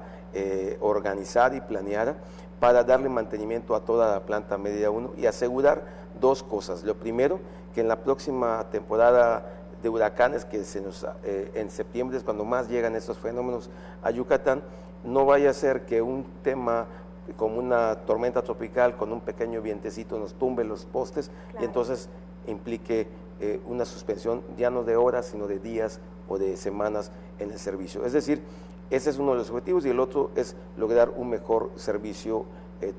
[SPEAKER 9] organizada y planeada para darle mantenimiento a toda la planta media 1 y asegurar dos cosas. Lo primero, que en la próxima temporada de huracanes, que en septiembre es cuando más llegan estos fenómenos a Yucatán, no vaya a ser que un tema como una tormenta tropical con un pequeño vientecito nos tumbe los postes, claro, y entonces implique una suspensión ya no de horas, sino de días o de semanas en el servicio. Es decir, ese es uno de los objetivos, y el otro es lograr un mejor servicio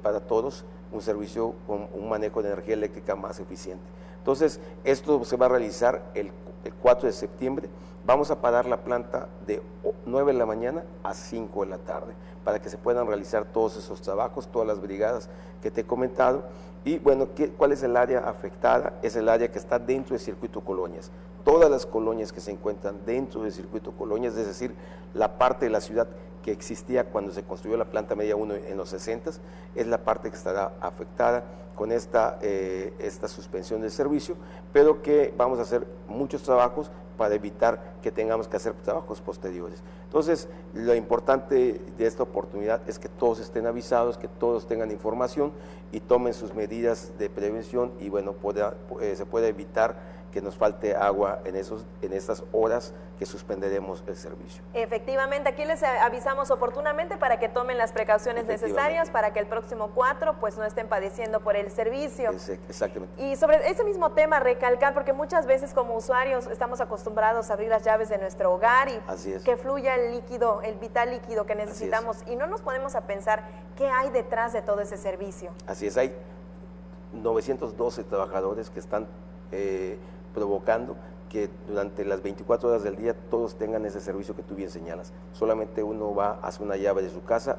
[SPEAKER 9] para todos, un servicio con un manejo de energía eléctrica más eficiente. Entonces, esto se va a realizar el 4 de septiembre. Vamos a parar la planta de 9 de la mañana a 5 de la tarde para que se puedan realizar todos esos trabajos, todas las brigadas que te he comentado. Y bueno, ¿cuál es el área afectada? Es el área que está dentro del circuito colonias. Todas las colonias que se encuentran dentro del circuito colonias, es decir, la parte de la ciudad que existía cuando se construyó la planta media 1 en los 60s, es la parte que estará afectada con esta suspensión del servicio, pero que vamos a hacer muchos trabajos para evitar que tengamos que hacer trabajos posteriores. Entonces, lo importante de esta oportunidad es que todos estén avisados, que todos tengan información y tomen sus medidas de prevención, y bueno, se pueda evitar que nos falte agua en estas horas que suspenderemos el servicio.
[SPEAKER 4] Efectivamente, aquí les avisamos oportunamente para que tomen las precauciones necesarias para que el próximo 4 pues no estén padeciendo por el servicio.
[SPEAKER 9] Exactamente.
[SPEAKER 4] Y sobre ese mismo tema, recalcar, porque muchas veces como usuarios estamos acostumbrados a abrir las llaves de nuestro hogar y que fluya el líquido, el vital líquido que necesitamos, y no nos ponemos a pensar qué hay detrás de todo ese servicio.
[SPEAKER 9] Así es, hay 912 trabajadores que están provocando que durante las 24 horas del día todos tengan ese servicio que tú bien señalas. Solamente uno va, hace una llave de su casa,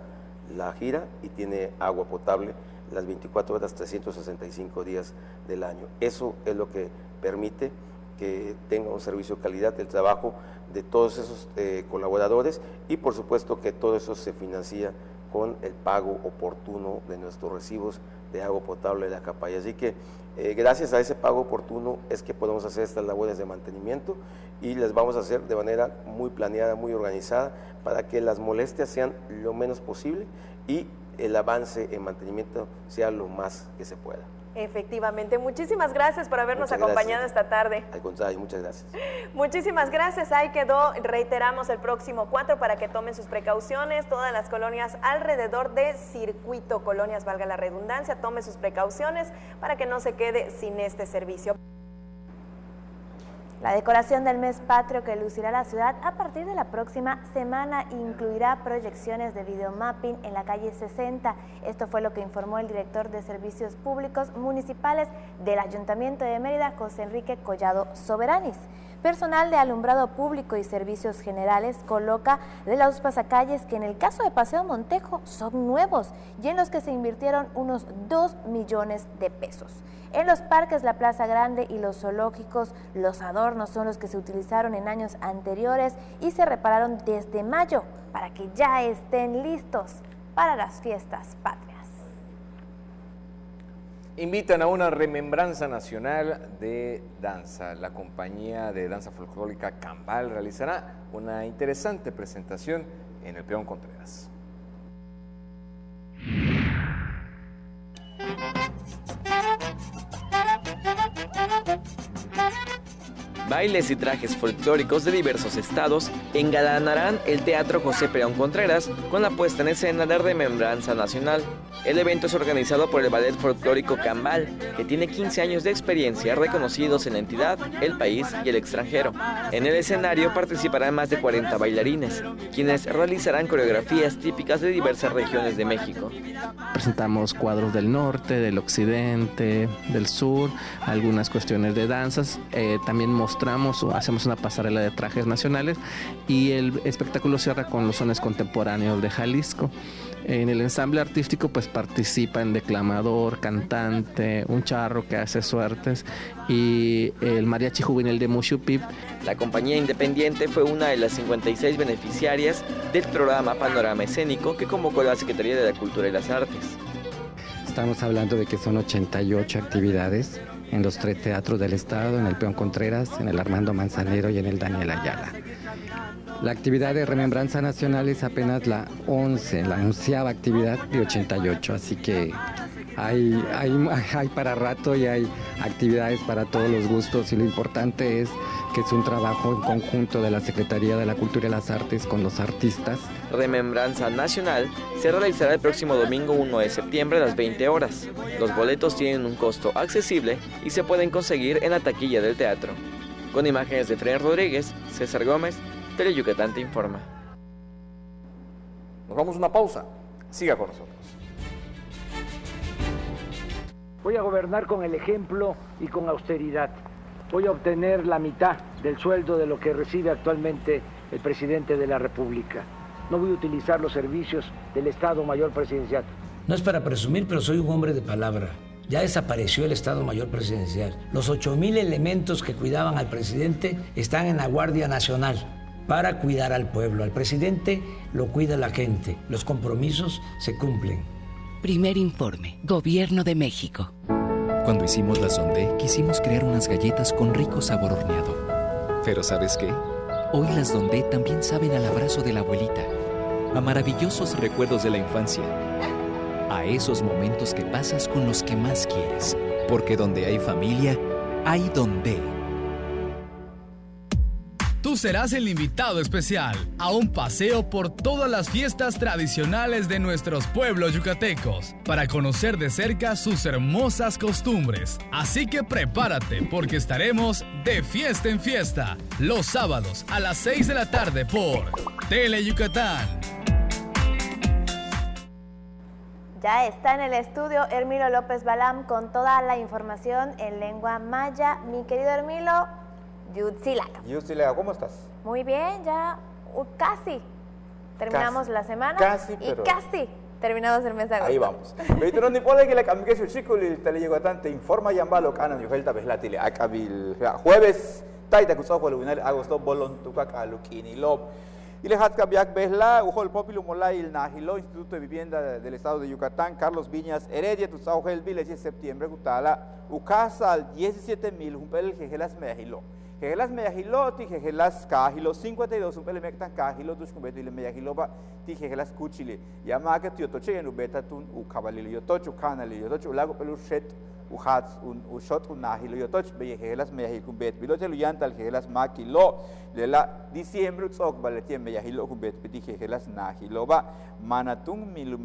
[SPEAKER 9] la gira y tiene agua potable las 24 horas, 365 días del año. Eso es lo que permite que tenga un servicio de calidad del trabajo de todos esos colaboradores, y por supuesto que todo eso se financia con el pago oportuno de nuestros recibos de agua potable de la CAPAY. Así que gracias a ese pago oportuno es que podemos hacer estas labores de mantenimiento, y las vamos a hacer de manera muy planeada, muy organizada, para que las molestias sean lo menos posible y el avance en mantenimiento sea lo más que se pueda.
[SPEAKER 4] Efectivamente, muchísimas gracias por habernos acompañado esta tarde.
[SPEAKER 9] Al contrario, muchas gracias.
[SPEAKER 4] Muchísimas gracias, ahí quedó, reiteramos el próximo 4 para que tomen sus precauciones, todas las colonias alrededor de circuito colonias, valga la redundancia, tome sus precauciones para que no se quede sin este servicio.
[SPEAKER 2] La decoración del mes patrio que lucirá la ciudad a partir de la próxima semana incluirá proyecciones de videomapping en la calle 60. Esto fue lo que informó el director de Servicios Públicos Municipales del Ayuntamiento de Mérida, José Enrique Collado Soberanis. Personal de alumbrado público y servicios generales coloca de los pasacalles que en el caso de Paseo Montejo son nuevos y en los que se invirtieron unos 2 millones de pesos. En los parques, la Plaza Grande y los zoológicos, los adornos son los que se utilizaron en años anteriores y se repararon desde mayo para que ya estén listos para las fiestas patrias.
[SPEAKER 1] Invitan a una remembranza nacional de danza. La compañía de danza folclórica Cambal realizará una interesante presentación en el Peón Contreras.
[SPEAKER 3] Bailes y trajes folclóricos de diversos estados engalanarán el Teatro José Peón Contreras con la puesta en escena de Remembranza Nacional. El evento es organizado por el Ballet Folclórico Cambal, que tiene 15 años de experiencia reconocidos en la entidad, el país y el extranjero. En el escenario participarán más de 40 bailarines, quienes realizarán coreografías típicas de diversas regiones de México.
[SPEAKER 10] Presentamos cuadros del norte, del occidente, del sur, algunas cuestiones de danzas, también mostramos o hacemos una pasarela de trajes nacionales, y el espectáculo cierra con los sones contemporáneos de Jalisco. En el ensamble artístico pues participan declamador, cantante, un charro que hace suertes y el mariachi juvenil de Mushupip.
[SPEAKER 3] La compañía independiente fue una de las 56 beneficiarias del programa Panorama Escénico que convocó la Secretaría de la Cultura y las Artes.
[SPEAKER 12] Estamos hablando de que son 88 actividades en los 3 teatros del Estado, en el Peón Contreras, en el Armando Manzanero y en el Daniel Ayala. La actividad de Remembranza Nacional es apenas la 11ª actividad de 88, así que hay para rato y hay actividades para todos los gustos, y lo importante es que es un trabajo en conjunto de la Secretaría de la Cultura y las Artes con los artistas.
[SPEAKER 3] Remembranza Nacional se realizará el próximo domingo 1 de septiembre a las 20 horas. Los boletos tienen un costo accesible y se pueden conseguir en la taquilla del teatro. Con imágenes de Fren Rodríguez, César Gómez, Tele Yucatán te informa.
[SPEAKER 1] Nos vamos a una pausa. Siga con nosotros.
[SPEAKER 13] Voy a gobernar con el ejemplo y con austeridad. Voy a obtener la mitad del sueldo de lo que recibe actualmente el presidente de la República. No voy a utilizar los servicios del Estado Mayor Presidencial.
[SPEAKER 14] No es para presumir, pero soy un hombre de palabra. Ya desapareció el Estado Mayor Presidencial. Los 8,000 elementos que cuidaban al presidente están en la Guardia Nacional para cuidar al pueblo. Al presidente lo cuida la gente. Los compromisos se cumplen.
[SPEAKER 16] Primer informe, Gobierno de México.
[SPEAKER 18] Cuando hicimos la Sondé, quisimos crear unas galletas con rico sabor horneado. Pero ¿sabes qué? Hoy las Dondé también saben al abrazo de la abuelita, a maravillosos recuerdos de la infancia, a esos momentos que pasas con los que más quieres. Porque donde hay familia, hay Dondé.
[SPEAKER 8] Tú serás el invitado especial a un paseo por todas las fiestas tradicionales de nuestros pueblos yucatecos para conocer de cerca sus hermosas costumbres. Así que prepárate porque estaremos de fiesta en fiesta los sábados a las 6 de la tarde por Tele Yucatán.
[SPEAKER 2] Ya está en el estudio Hermilo López Balam con toda la información en lengua maya. Mi querido Hermilo, Yutzilaka.
[SPEAKER 26] Yutzilaka, ¿cómo estás?
[SPEAKER 2] Muy bien, ya casi terminamos la semana
[SPEAKER 26] casi,
[SPEAKER 2] y casi terminamos el mes de agosto.
[SPEAKER 26] Ahí vamos. Veitron ni pole que la cambié su chico el Tele Yucatán te informa yambalo canan yuhelta beslatile akabil jueves taita kusaw ko lunar agosto bolon tukak alukini lob. Y le hatka biak besla ujol populo molay nahilo Instituto de Vivienda del Estado de Yucatán Carlos Viñas Heredia tusaw el 10 de septiembre gutala ukasa al 17,000 humpel jejelas mehilo. Jejelas meyahilo, ti jejelas kahilo, 52 un pele mektan kahilo, dus kumbeto ile meyahilo ba, ti jejelas kuchile. Yama que tiotoche en ubeta tun u kabalilo yotoch u kanali yotoch u lago pelu shet u hats u shot u nahilo yotoch be jejelas meyahil kumbet. Bilote lu yantal jejelas makilo de la diciembre utsok baletien meyahilo kumbet peti jejelas nahilo ba manatun milu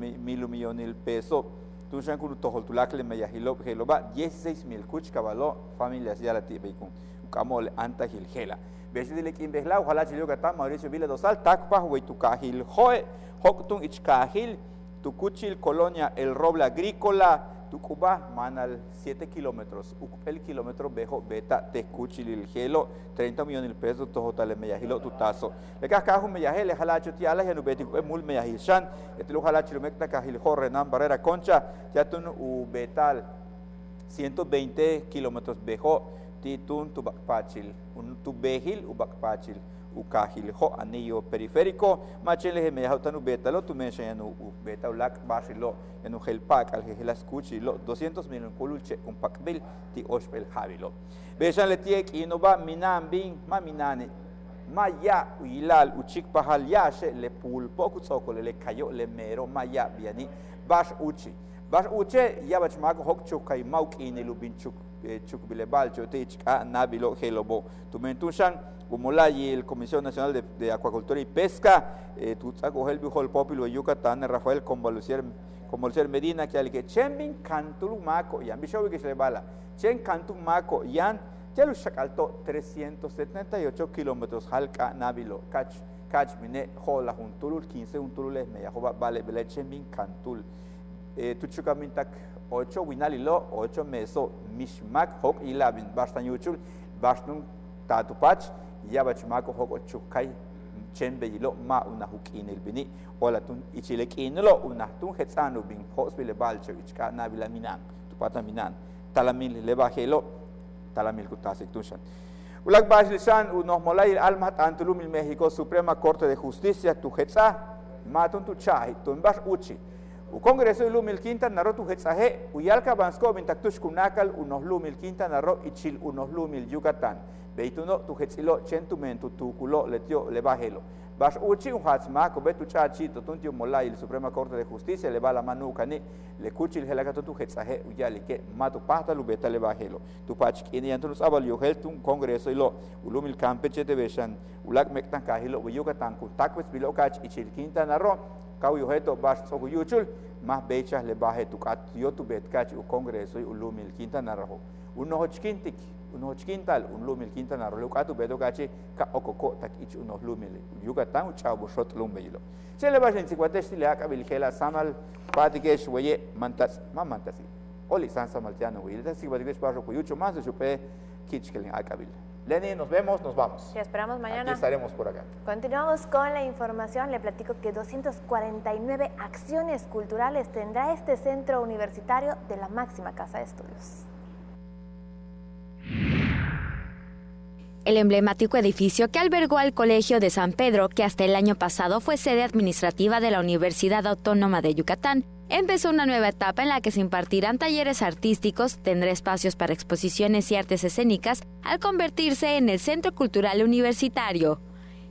[SPEAKER 26] millonil peso. Tunsan kunu tohol tulakle meyahilo jelo ba 16,000 kuch kabalo familias ya la tibeikun. Camol anta gilgela. Besi dile que imbehla ojalá chilio que está Mauricio Vila Dosal takpa huey tu cajil joe hoctun ichcajil tu cuchil colonia El Roble Agrícola tu Cuba manal 7 kilómetros el kilómetro bejo beta te cuchil el gelo 30 millones de pesos to hotale meyahilo tu tazo le cascajo meyahel ojalá chotiala y nubeti mul meyahil shan etlo ojalá chilio mecta cajil jorre nan barrera concha ya tun u betal 120 kilómetros bejo titun tu bakpachil, tu behil u bakpachil, u kahil ho anillo periférico, machele me yautanu betalo, tu mention u beta ulak basilo, en u helpak al gelas cuchilo, 200,000 kululche un pakbil, ti ospel javilo. Bejan le tiek inova minan bin, maminane, maya uilal uchik pahal yashe le pulpo kutsokole le kayo le mero maya biani, bash uchi. Bash uche yabach mago hok chukai mauk inelubinchuk. Chukbile Balcho, Tichka, Nabilo, Gelobo, Tumentushan, Umolay, el Comisión Nacional de Acuacultura y Pesca, Tutsaco, Helbi, Hol Popilo, Yucatán, Rafael, Convolucier Medina, que al que Chembin, Cantul Maco, Yan Bishobi que se le bala, Chen Cantul Maco, Yan, ya lo sacaltó 378 kilómetros, Halka, Nabilo, Cach, Mine, Hola, Juntulul, 15, Unturules, Meyajoba, Vale, Bele, Chembin, Cantul, Tuchucamintac. 8 winalilo 8 meso mishmak hok ilabin bastanyuchul bastun tatupach yabachmak hok chukai chenbeyilo ma una hukinil bini olatun ichilekinilo una tun hetsanu bin hospile balcho ichka nabila minan tupata minan talamil lebajelo talamil kutasik tushan ulak bashlishan unos molay almat antulumil México Suprema Corte de Justicia tu hetsa matun tu chahi tun bash uchi Congreso Lumil Quinta Narro tu Hetzaje, Uyalca Bansco, Vintactush Kunakal, unos Lumil Quinta Narro, Ichil, unos Lumil Yucatán. Veituno tu Hetzilo, Chentumento, tu culo, letio, levajelo. Bas Uchi, un Hatzma, Cobetu Chachi, Totuntio Molay, la Suprema Corte de Justicia, le va la manu cani, le cuchi el Helagato tu Hetzaje, Uyali, que Mato Pata, Lubeta, levajelo. Tu Pachkini, Antonus Avalio, Heltum, Congreso y lo, Ulumil Campeche de Beshan, Ulak Mectan Cajilo, Uyucatán, Takwes, Bilocach, Ichil Quinta Narro, Cauyojeto, Bas Soguyuchul, más bechas le baje tu catio tu betcach u Congreso y Ulumil Quintana Rojo. Uno hochquintic, uno hochquintal, un lumil Quintana Rojo, catu bedogachi, ca ococo, tac ich unos lumil, Yucatán, un chavo shot lumbelo. Se le bajen si le haga vilgela samal, patikesh, weye, mantas, mamantasi. Oli San Samaltiano, wey, le si badigues barro cuyucho más de chupe, kitchkelin acabil. Lenny, nos vemos, nos vamos.
[SPEAKER 2] Te esperamos mañana.
[SPEAKER 26] Aquí estaremos por acá.
[SPEAKER 2] Continuamos con la información. Le platico que 249 acciones culturales tendrá este centro universitario de la máxima casa de estudios.
[SPEAKER 5] El emblemático edificio que albergó al Colegio de San Pedro, que hasta el año pasado fue sede administrativa de la Universidad Autónoma de Yucatán, empezó una nueva etapa en la que se impartirán talleres artísticos, tendrá espacios para exposiciones y artes escénicas, al convertirse en el Centro Cultural Universitario.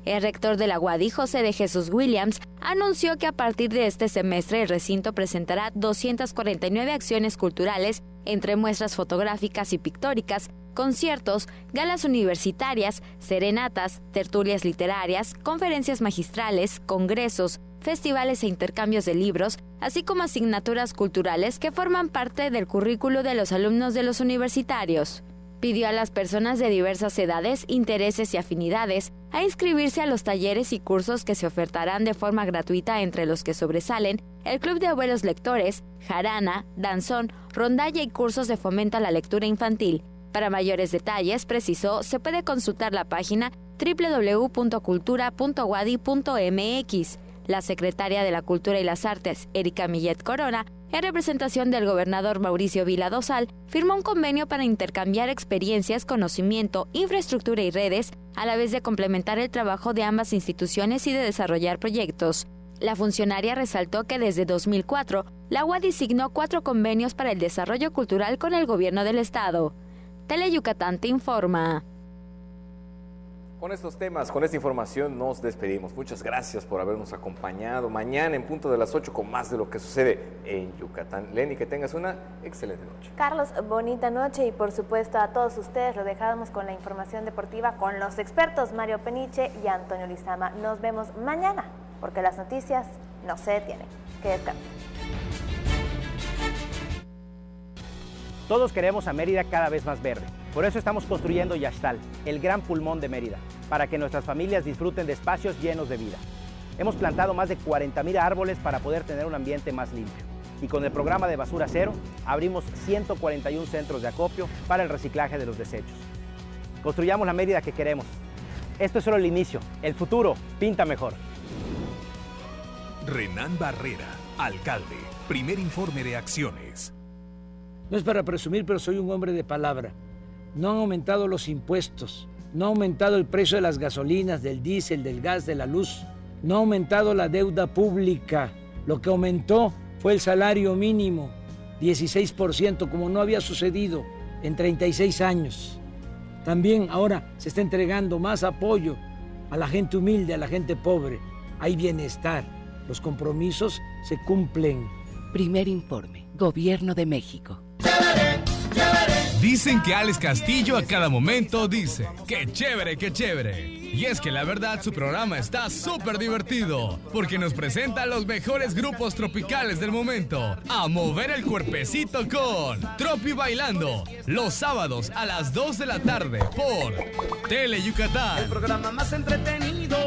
[SPEAKER 5] El rector de la UADY, José de Jesús Williams, anunció que a partir de este semestre el recinto presentará 249 acciones culturales, entre muestras fotográficas y pictóricas, conciertos, galas universitarias, serenatas, tertulias literarias, conferencias magistrales, congresos, festivales e intercambios de libros, así como asignaturas culturales que forman parte del currículo de los alumnos de los universitarios. Pidió a las personas de diversas edades, intereses y afinidades a inscribirse a los talleres y cursos que se ofertarán de forma gratuita, entre los que sobresalen el Club de Abuelos Lectores, jarana, danzón, rondalla y cursos de fomento a la lectura infantil. Para mayores detalles, precisó, se puede consultar la página www.cultura.wadi.mx. La secretaria de la Cultura y las Artes, Erika Millet Corona, en representación del gobernador Mauricio Vila Dosal, firmó un convenio para intercambiar experiencias, conocimiento, infraestructura y redes, a la vez de complementar el trabajo de ambas instituciones y de desarrollar proyectos. La funcionaria resaltó que desde 2004, la UADY signó 4 convenios para el desarrollo cultural con el gobierno del estado. Teleyucatán te informa.
[SPEAKER 1] Con estos temas, con esta información nos despedimos. Muchas gracias por habernos acompañado. Mañana en punto de las 8 con más de lo que sucede en Yucatán. Lenny, que tengas una excelente noche.
[SPEAKER 2] Carlos, bonita noche y por supuesto a todos ustedes lo dejamos con la información deportiva con los expertos Mario Peniche y Antonio Lizama. Nos vemos mañana porque las noticias no se detienen. Que descansen.
[SPEAKER 17] Todos queremos a Mérida cada vez más verde. Por eso estamos construyendo Yaxtal, el gran pulmón de Mérida, para que nuestras familias disfruten de espacios llenos de vida. Hemos plantado más de 40,000 árboles para poder tener un ambiente más limpio. Y con el programa de Basura Cero, abrimos 141 centros de acopio para el reciclaje de los desechos. Construyamos la Mérida que queremos. Esto es solo el inicio. El futuro pinta mejor.
[SPEAKER 19] Renan Barrera, alcalde. Primer informe de acciones.
[SPEAKER 14] No es para presumir, pero soy un hombre de palabra. No han aumentado los impuestos, no ha aumentado el precio de las gasolinas, del diésel, del gas, de la luz, no ha aumentado la deuda pública. Lo que aumentó fue el salario mínimo, 16%, como no había sucedido en 36 años. También ahora se está entregando más apoyo a la gente humilde, a la gente pobre. Hay bienestar, los compromisos se cumplen.
[SPEAKER 16] Primer informe, Gobierno de México.
[SPEAKER 8] Dicen que Alex Castillo a cada momento dice, ¡qué chévere, qué chévere! Y es que la verdad su programa está súper divertido, porque nos presenta a los mejores grupos tropicales del momento, a mover el cuerpecito con Tropi Bailando, los sábados a las 2 de la tarde por Teleyucatán.
[SPEAKER 20] El programa más entretenido.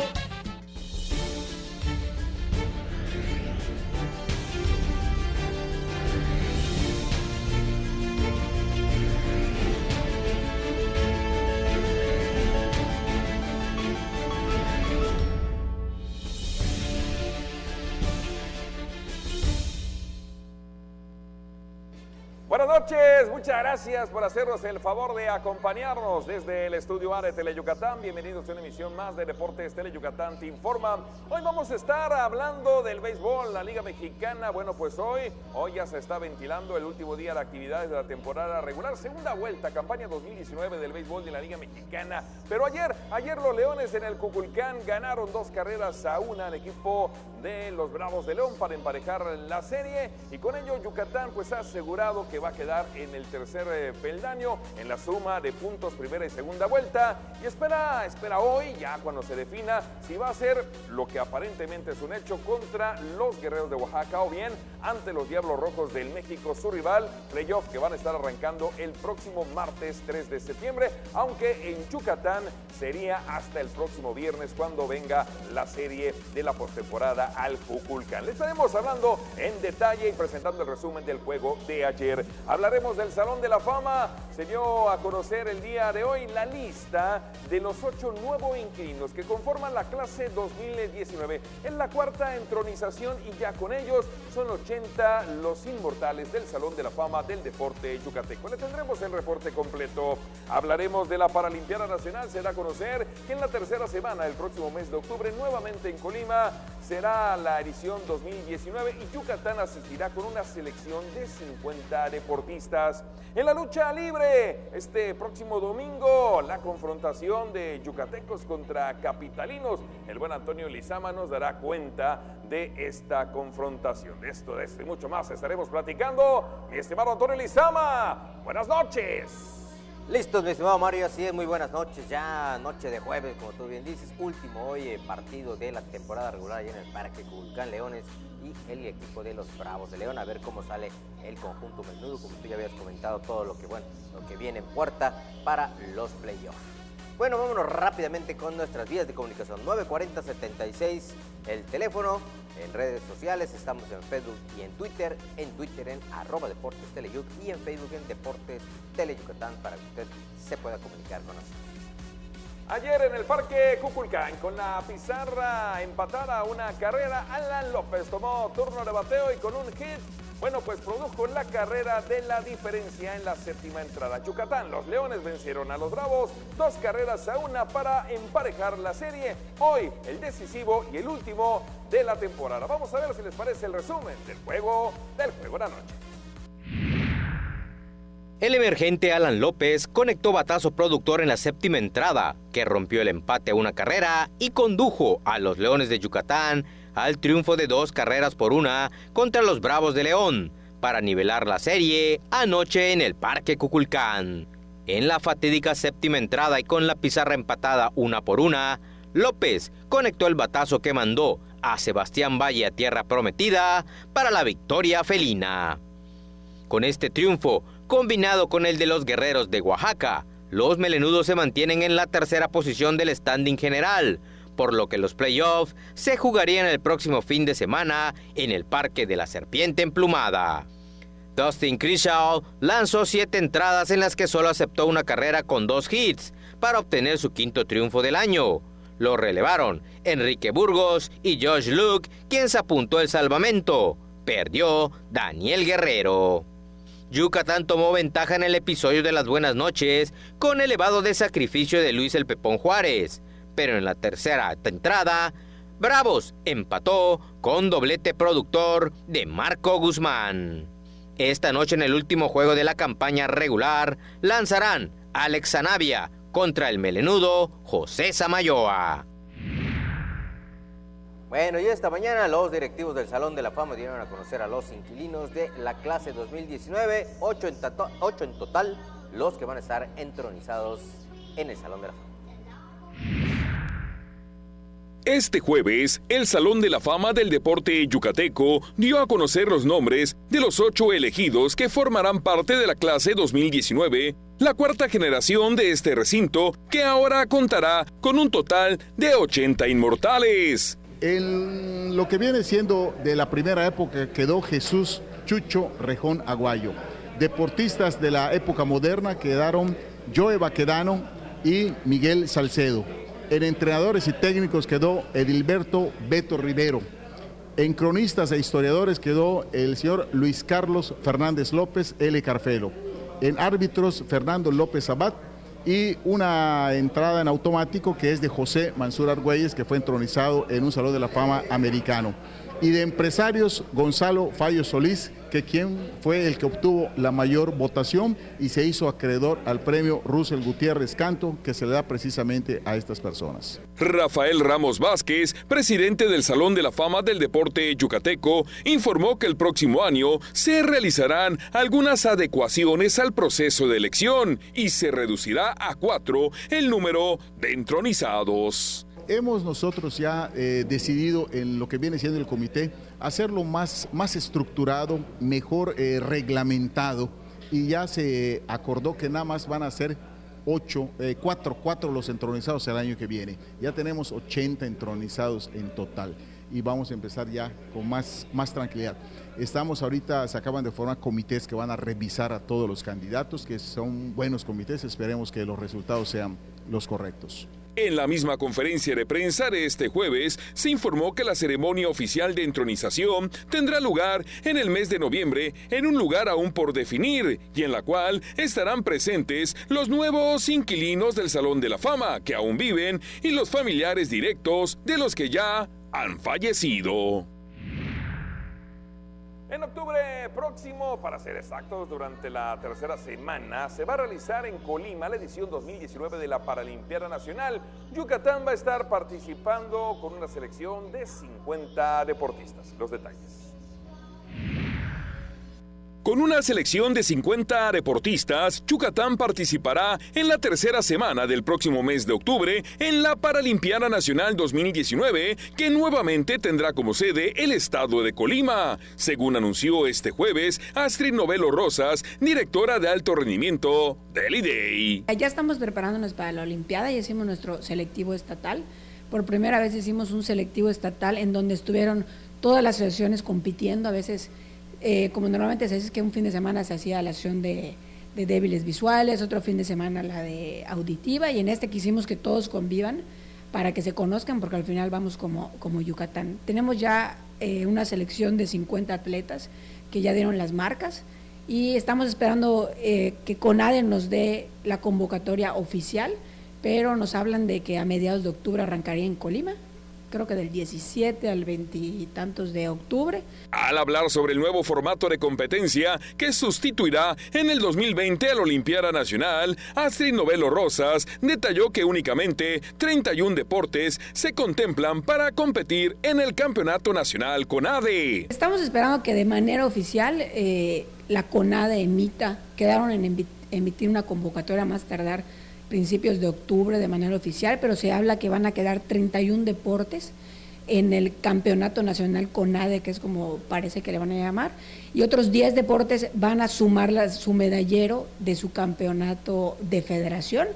[SPEAKER 1] Buenas noches, muchas gracias por hacernos el favor de acompañarnos desde el estudio A de Teleyucatán. Bienvenidos a una emisión más de Deportes Teleyucatán Te Informa. Hoy vamos a estar hablando del béisbol, la Liga Mexicana. Bueno, pues hoy ya se está ventilando el último día de actividades de la temporada regular. Segunda vuelta, campaña 2019 del béisbol de la Liga Mexicana. Pero ayer los Leones en el Cuculcán ganaron 2-1 al equipo de los Bravos de León para emparejar la serie. Y con ello Yucatán pues ha asegurado que va a quedar en el tercer peldaño en la suma de puntos primera y segunda vuelta y espera hoy, ya cuando se defina si va a ser lo que aparentemente es un hecho contra los Guerreros de Oaxaca o bien ante los Diablos Rojos del México, su rival, playoff que van a estar arrancando el próximo martes 3 de septiembre, aunque en Yucatán sería hasta el próximo viernes cuando venga la serie de la postemporada al Cuculcán. Le estaremos hablando en detalle y presentando el resumen del juego de ayer. Hablaremos del Salón de la Fama. Se dio a conocer el día de hoy la lista de los 8 nuevos inquilinos que conforman la clase 2019. Es la cuarta entronización y ya con ellos son 80 los inmortales del Salón de la Fama del deporte yucateco. Le tendremos el reporte completo. Hablaremos de la Paralimpiada Nacional. Se da a conocer que en la tercera semana del próximo mes de octubre, nuevamente en Colima, será la edición 2019 y Yucatán asistirá con una selección de 50 deportistas. En la lucha libre, este próximo domingo, la confrontación de yucatecos contra capitalinos. El buen Antonio Lizama nos dará cuenta de esta confrontación. De esto y mucho más estaremos platicando. Mi estimado Antonio Lizama, buenas noches.
[SPEAKER 11] Listos, mi estimado Mario, así es, muy buenas noches, ya noche de jueves, como tú bien dices, último hoy partido de la temporada regular allá en el Parque Cuculcán Leones y el equipo de los Bravos de León, a ver cómo sale el conjunto menudo, como tú ya habías comentado, todo lo que viene en puerta para los playoffs. Bueno, vámonos rápidamente con nuestras vías de comunicación, 940-76, el teléfono, en redes sociales, estamos en Facebook y en Twitter en @Deportes Teleyuc y en Facebook en Deportes Teleyucatán para que usted se pueda comunicar con nosotros.
[SPEAKER 1] Ayer en el Parque Cuculcán, con la pizarra empatada, una carrera, Alan López tomó turno de bateo y con un hit, bueno, pues produjo la carrera de la diferencia en la séptima entrada. Yucatán, los Leones vencieron a los Bravos 2-1 para emparejar la serie. Hoy, el decisivo y el último de la temporada. Vamos a ver si les parece el resumen del juego de la noche.
[SPEAKER 21] El emergente Alan López conectó batazo productor en la séptima entrada, que rompió el empate a una carrera y condujo a los Leones de Yucatán al triunfo de 2-1 contra los Bravos de León, para nivelar la serie anoche en el Parque Cuculcán. En la fatídica séptima entrada y con la pizarra empatada 1-1, López conectó el batazo que mandó a Sebastián Valle a tierra prometida para la victoria felina. Con este triunfo, combinado con el de los Guerreros de Oaxaca, los melenudos se mantienen en la tercera posición del standing general, por lo que los playoffs se jugarían el próximo fin de semana en el Parque de la Serpiente Emplumada. Dustin Kershaw lanzó 7 entradas en las que solo aceptó una carrera con 2 hits para obtener su quinto triunfo del año. Lo relevaron Enrique Burgos y Josh Luke, quien se apuntó el salvamento. Perdió Daniel Guerrero. Yucatán tomó ventaja en el episodio de las buenas noches con elevado de sacrificio de Luis El Pepón Juárez, pero en la tercera entrada, Bravos empató con doblete productor de Marco Guzmán. Esta noche en el último juego de la campaña regular, lanzarán Alex Zanavia contra el melenudo José Samayoa.
[SPEAKER 11] Bueno, y esta mañana los directivos del Salón de la Fama dieron a conocer a los inquilinos de la clase 2019, 8 en total, los que van a estar entronizados en el Salón de la Fama.
[SPEAKER 22] Este jueves, el Salón de la Fama del Deporte Yucateco dio a conocer los nombres de los 8 elegidos que formarán parte de la clase 2019, la cuarta generación de este recinto, que ahora contará con un total de 80 inmortales.
[SPEAKER 23] En lo que viene siendo de la primera época quedó Jesús Chucho Rejón Aguayo. Deportistas de la época moderna quedaron Joe Baquedano y Miguel Salcedo. En entrenadores y técnicos quedó Edilberto Beto Rivero. En cronistas e historiadores quedó el señor Luis Carlos Fernández López, L. Carfelo. En árbitros, Fernando López Abad, y una entrada en automático que es de José Mansur Argüelles, que fue entronizado en un Salón de la Fama americano. Y de empresarios, Gonzalo Fallo Solís, que quien fue el que obtuvo la mayor votación y se hizo acreedor al premio Russell Gutiérrez Canto, que se le da precisamente a estas personas.
[SPEAKER 22] Rafael Ramos Vázquez, presidente del Salón de la Fama del Deporte Yucateco, informó que el próximo año se realizarán algunas adecuaciones al proceso de elección y se reducirá a 4 el número de entronizados.
[SPEAKER 23] Hemos nosotros ya decidido en lo que viene siendo el comité hacerlo más estructurado, mejor reglamentado, y ya se acordó que nada más van a ser 4 los entronizados el año que viene. Ya tenemos 80 entronizados en total y vamos a empezar ya con más tranquilidad. Se acaban de formar comités que van a revisar a todos los candidatos, que son buenos comités, esperemos que los resultados sean los correctos.
[SPEAKER 22] En la misma conferencia de prensa de este jueves, se informó que la ceremonia oficial de entronización tendrá lugar en el mes de noviembre en un lugar aún por definir y en la cual estarán presentes los nuevos inquilinos del Salón de la Fama que aún viven y los familiares directos de los que ya han fallecido. En octubre próximo, para ser exactos, durante la tercera semana, se va a realizar en Colima la edición 2019 de la Paralimpiada Nacional. Yucatán va a estar participando con una selección de 50 deportistas. Los detalles. Con una selección de 50 deportistas, Yucatán participará en la tercera semana del próximo mes de octubre en la Paralimpiada Nacional 2019, que nuevamente tendrá como sede el estado de Colima, según anunció este jueves Astrid Novelo Rosas, directora de alto rendimiento del IDEI.
[SPEAKER 6] Ya estamos preparándonos para la Olimpiada y hicimos nuestro selectivo estatal. Por primera vez hicimos un selectivo estatal en donde estuvieron todas las selecciones compitiendo, a veces... como normalmente se dice que un fin de semana se hacía la sesión de débiles visuales, otro fin de semana la de auditiva, y en este quisimos que todos convivan para que se conozcan, porque al final vamos como Yucatán. Tenemos ya una selección de 50 atletas que ya dieron las marcas y estamos esperando que CONADE nos dé la convocatoria oficial, pero nos hablan de que a mediados de octubre arrancaría en Colima. Creo que del 17 al 20 y tantos de octubre.
[SPEAKER 22] Al hablar sobre el nuevo formato de competencia que sustituirá en el 2020 a la Olimpiada Nacional, Astrid Novelo Rosas detalló que únicamente 31 deportes se contemplan para competir en el Campeonato Nacional CONADE.
[SPEAKER 6] Estamos esperando que de manera oficial la CONADE emita, quedaron en emitir una convocatoria más tardar principios de octubre de manera oficial, pero se habla que van a quedar 31 deportes en el Campeonato Nacional CONADE, que es como parece que le van a llamar, y otros 10 deportes van a sumar su medallero de su campeonato de federación,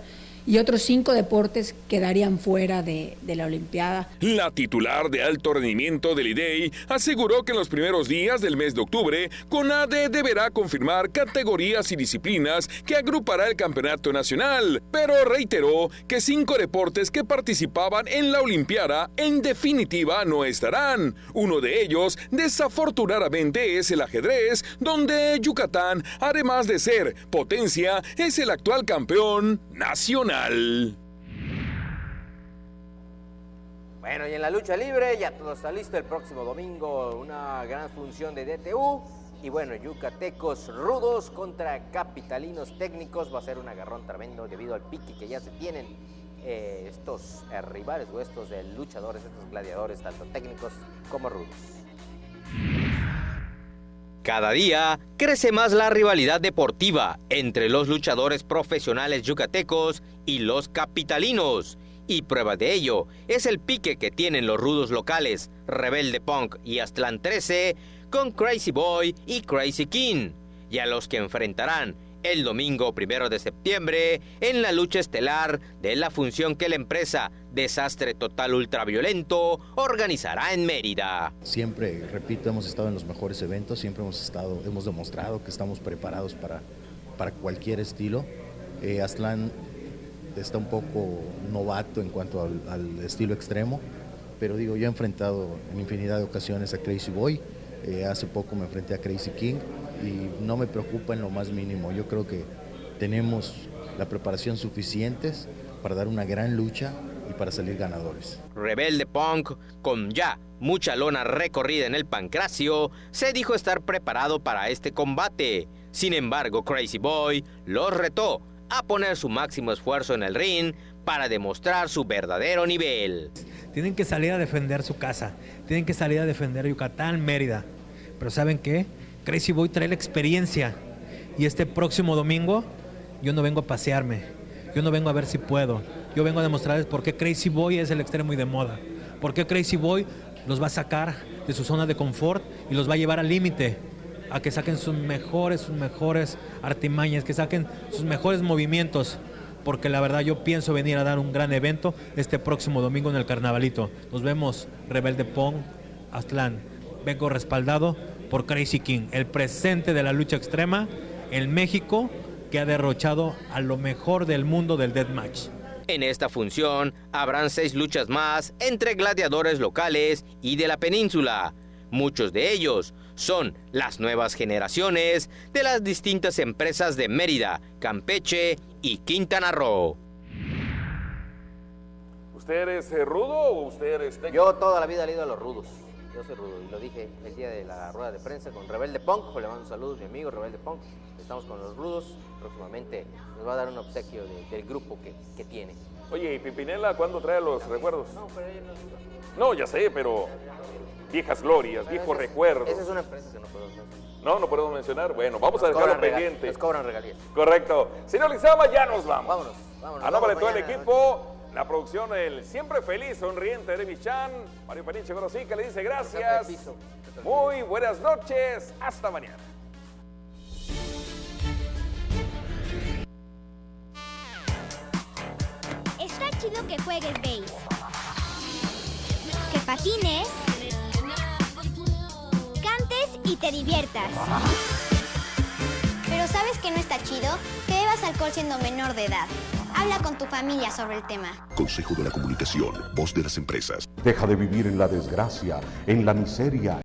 [SPEAKER 6] y otros 5 deportes quedarían fuera de la Olimpiada.
[SPEAKER 22] La titular de alto rendimiento del IDEI aseguró que en los primeros días del mes de octubre, CONADE deberá confirmar categorías y disciplinas que agrupará el campeonato nacional, pero reiteró que 5 deportes que participaban en la Olimpiada en definitiva no estarán. Uno de ellos, desafortunadamente, es el ajedrez, donde Yucatán, además de ser potencia, es el actual campeón nacional.
[SPEAKER 11] Bueno, y en la lucha libre ya todo está listo. El próximo domingo una gran función de DTU. Y bueno, yucatecos rudos contra capitalinos técnicos. Va a ser un agarrón tremendo debido al pique que ya se tienen estos rivales o estos luchadores, estos gladiadores, tanto técnicos como rudos.
[SPEAKER 21] Cada día crece más la rivalidad deportiva entre los luchadores profesionales yucatecos y los capitalinos. Y prueba de ello es el pique que tienen los rudos locales, Rebelde Punk y Aztlán 13, con Crazy Boy y Crazy King, y a los que enfrentarán el domingo 1 de septiembre en la lucha estelar de la función que la empresa Desastre Total Ultraviolento organizará en Mérida.
[SPEAKER 7] Siempre, repito, hemos estado en los mejores eventos, siempre hemos demostrado que estamos preparados para cualquier estilo. Aztlán está un poco novato en cuanto al estilo extremo, pero digo, yo he enfrentado en infinidad de ocasiones a Crazy Boy, hace poco me enfrenté a Crazy King y no me preocupa en lo más mínimo. Yo creo que tenemos la preparación suficientes para dar una gran lucha y para salir ganadores.
[SPEAKER 21] Rebelde Punk, con ya mucha lona recorrida en el pancracio, se dijo estar preparado para este combate. Sin embargo, Crazy Boy los retó a poner su máximo esfuerzo en el ring para demostrar su verdadero nivel.
[SPEAKER 4] Tienen que salir a defender su casa, tienen que salir a defender Yucatán, Mérida. Pero ¿saben qué? Crazy Boy trae la experiencia y este próximo domingo yo no vengo a pasearme, yo no vengo a ver si puedo, yo vengo a demostrarles por qué Crazy Boy es el extremo y de moda, por qué Crazy Boy los va a sacar de su zona de confort y los va a llevar al límite, a que saquen sus mejores artimañas, que saquen sus mejores movimientos, porque la verdad yo pienso venir a dar un gran evento este próximo domingo en el Carnavalito. Nos vemos, Rebelde Punk, Aztlán. Vengo respaldado por Crazy King, el presente de la lucha extrema en México, que ha derrochado a lo mejor del mundo del deathmatch.
[SPEAKER 21] En esta función habrán 6 luchas más entre gladiadores locales y de la península. Muchos de ellos son las nuevas generaciones de las distintas empresas de Mérida, Campeche y Quintana Roo.
[SPEAKER 1] ¿Usted es rudo o usted es técnico?
[SPEAKER 11] Yo toda la vida he leído a los rudos. Yo soy rudo y lo dije el día de la rueda de prensa con Rebelde Punk. Le mando saludos a mi amigo Rebelde Punk. Estamos con los rudos. Próximamente nos va a dar un obsequio del grupo que tiene.
[SPEAKER 1] Oye, ¿y Pimpinela cuándo trae los recuerdos?
[SPEAKER 11] No, pero ella no es ruda.
[SPEAKER 1] No, ya sé, pero viejas glorias, viejos recuerdos.
[SPEAKER 11] Esa es una empresa que no podemos mencionar.
[SPEAKER 1] No podemos mencionar. Bueno, vamos a dejarlo pendiente.
[SPEAKER 11] Nos cobran regalías.
[SPEAKER 1] Correcto. Señor Lizama, ya nos vamos.
[SPEAKER 11] Vámonos.
[SPEAKER 1] A nombre de todo el equipo, la producción, el siempre feliz, sonriente Debbie Chan, Mario Peniche Gorosica le dice gracias. Muy buenas noches. Hasta mañana.
[SPEAKER 9] Está chido que juegues base, que patines, cantes y te diviertas. Pero ¿sabes qué no está chido? Que bebas alcohol siendo menor de edad. Habla con tu familia sobre el tema.
[SPEAKER 10] Consejo de la Comunicación, voz de las empresas.
[SPEAKER 15] Deja de vivir en la desgracia, en la miseria.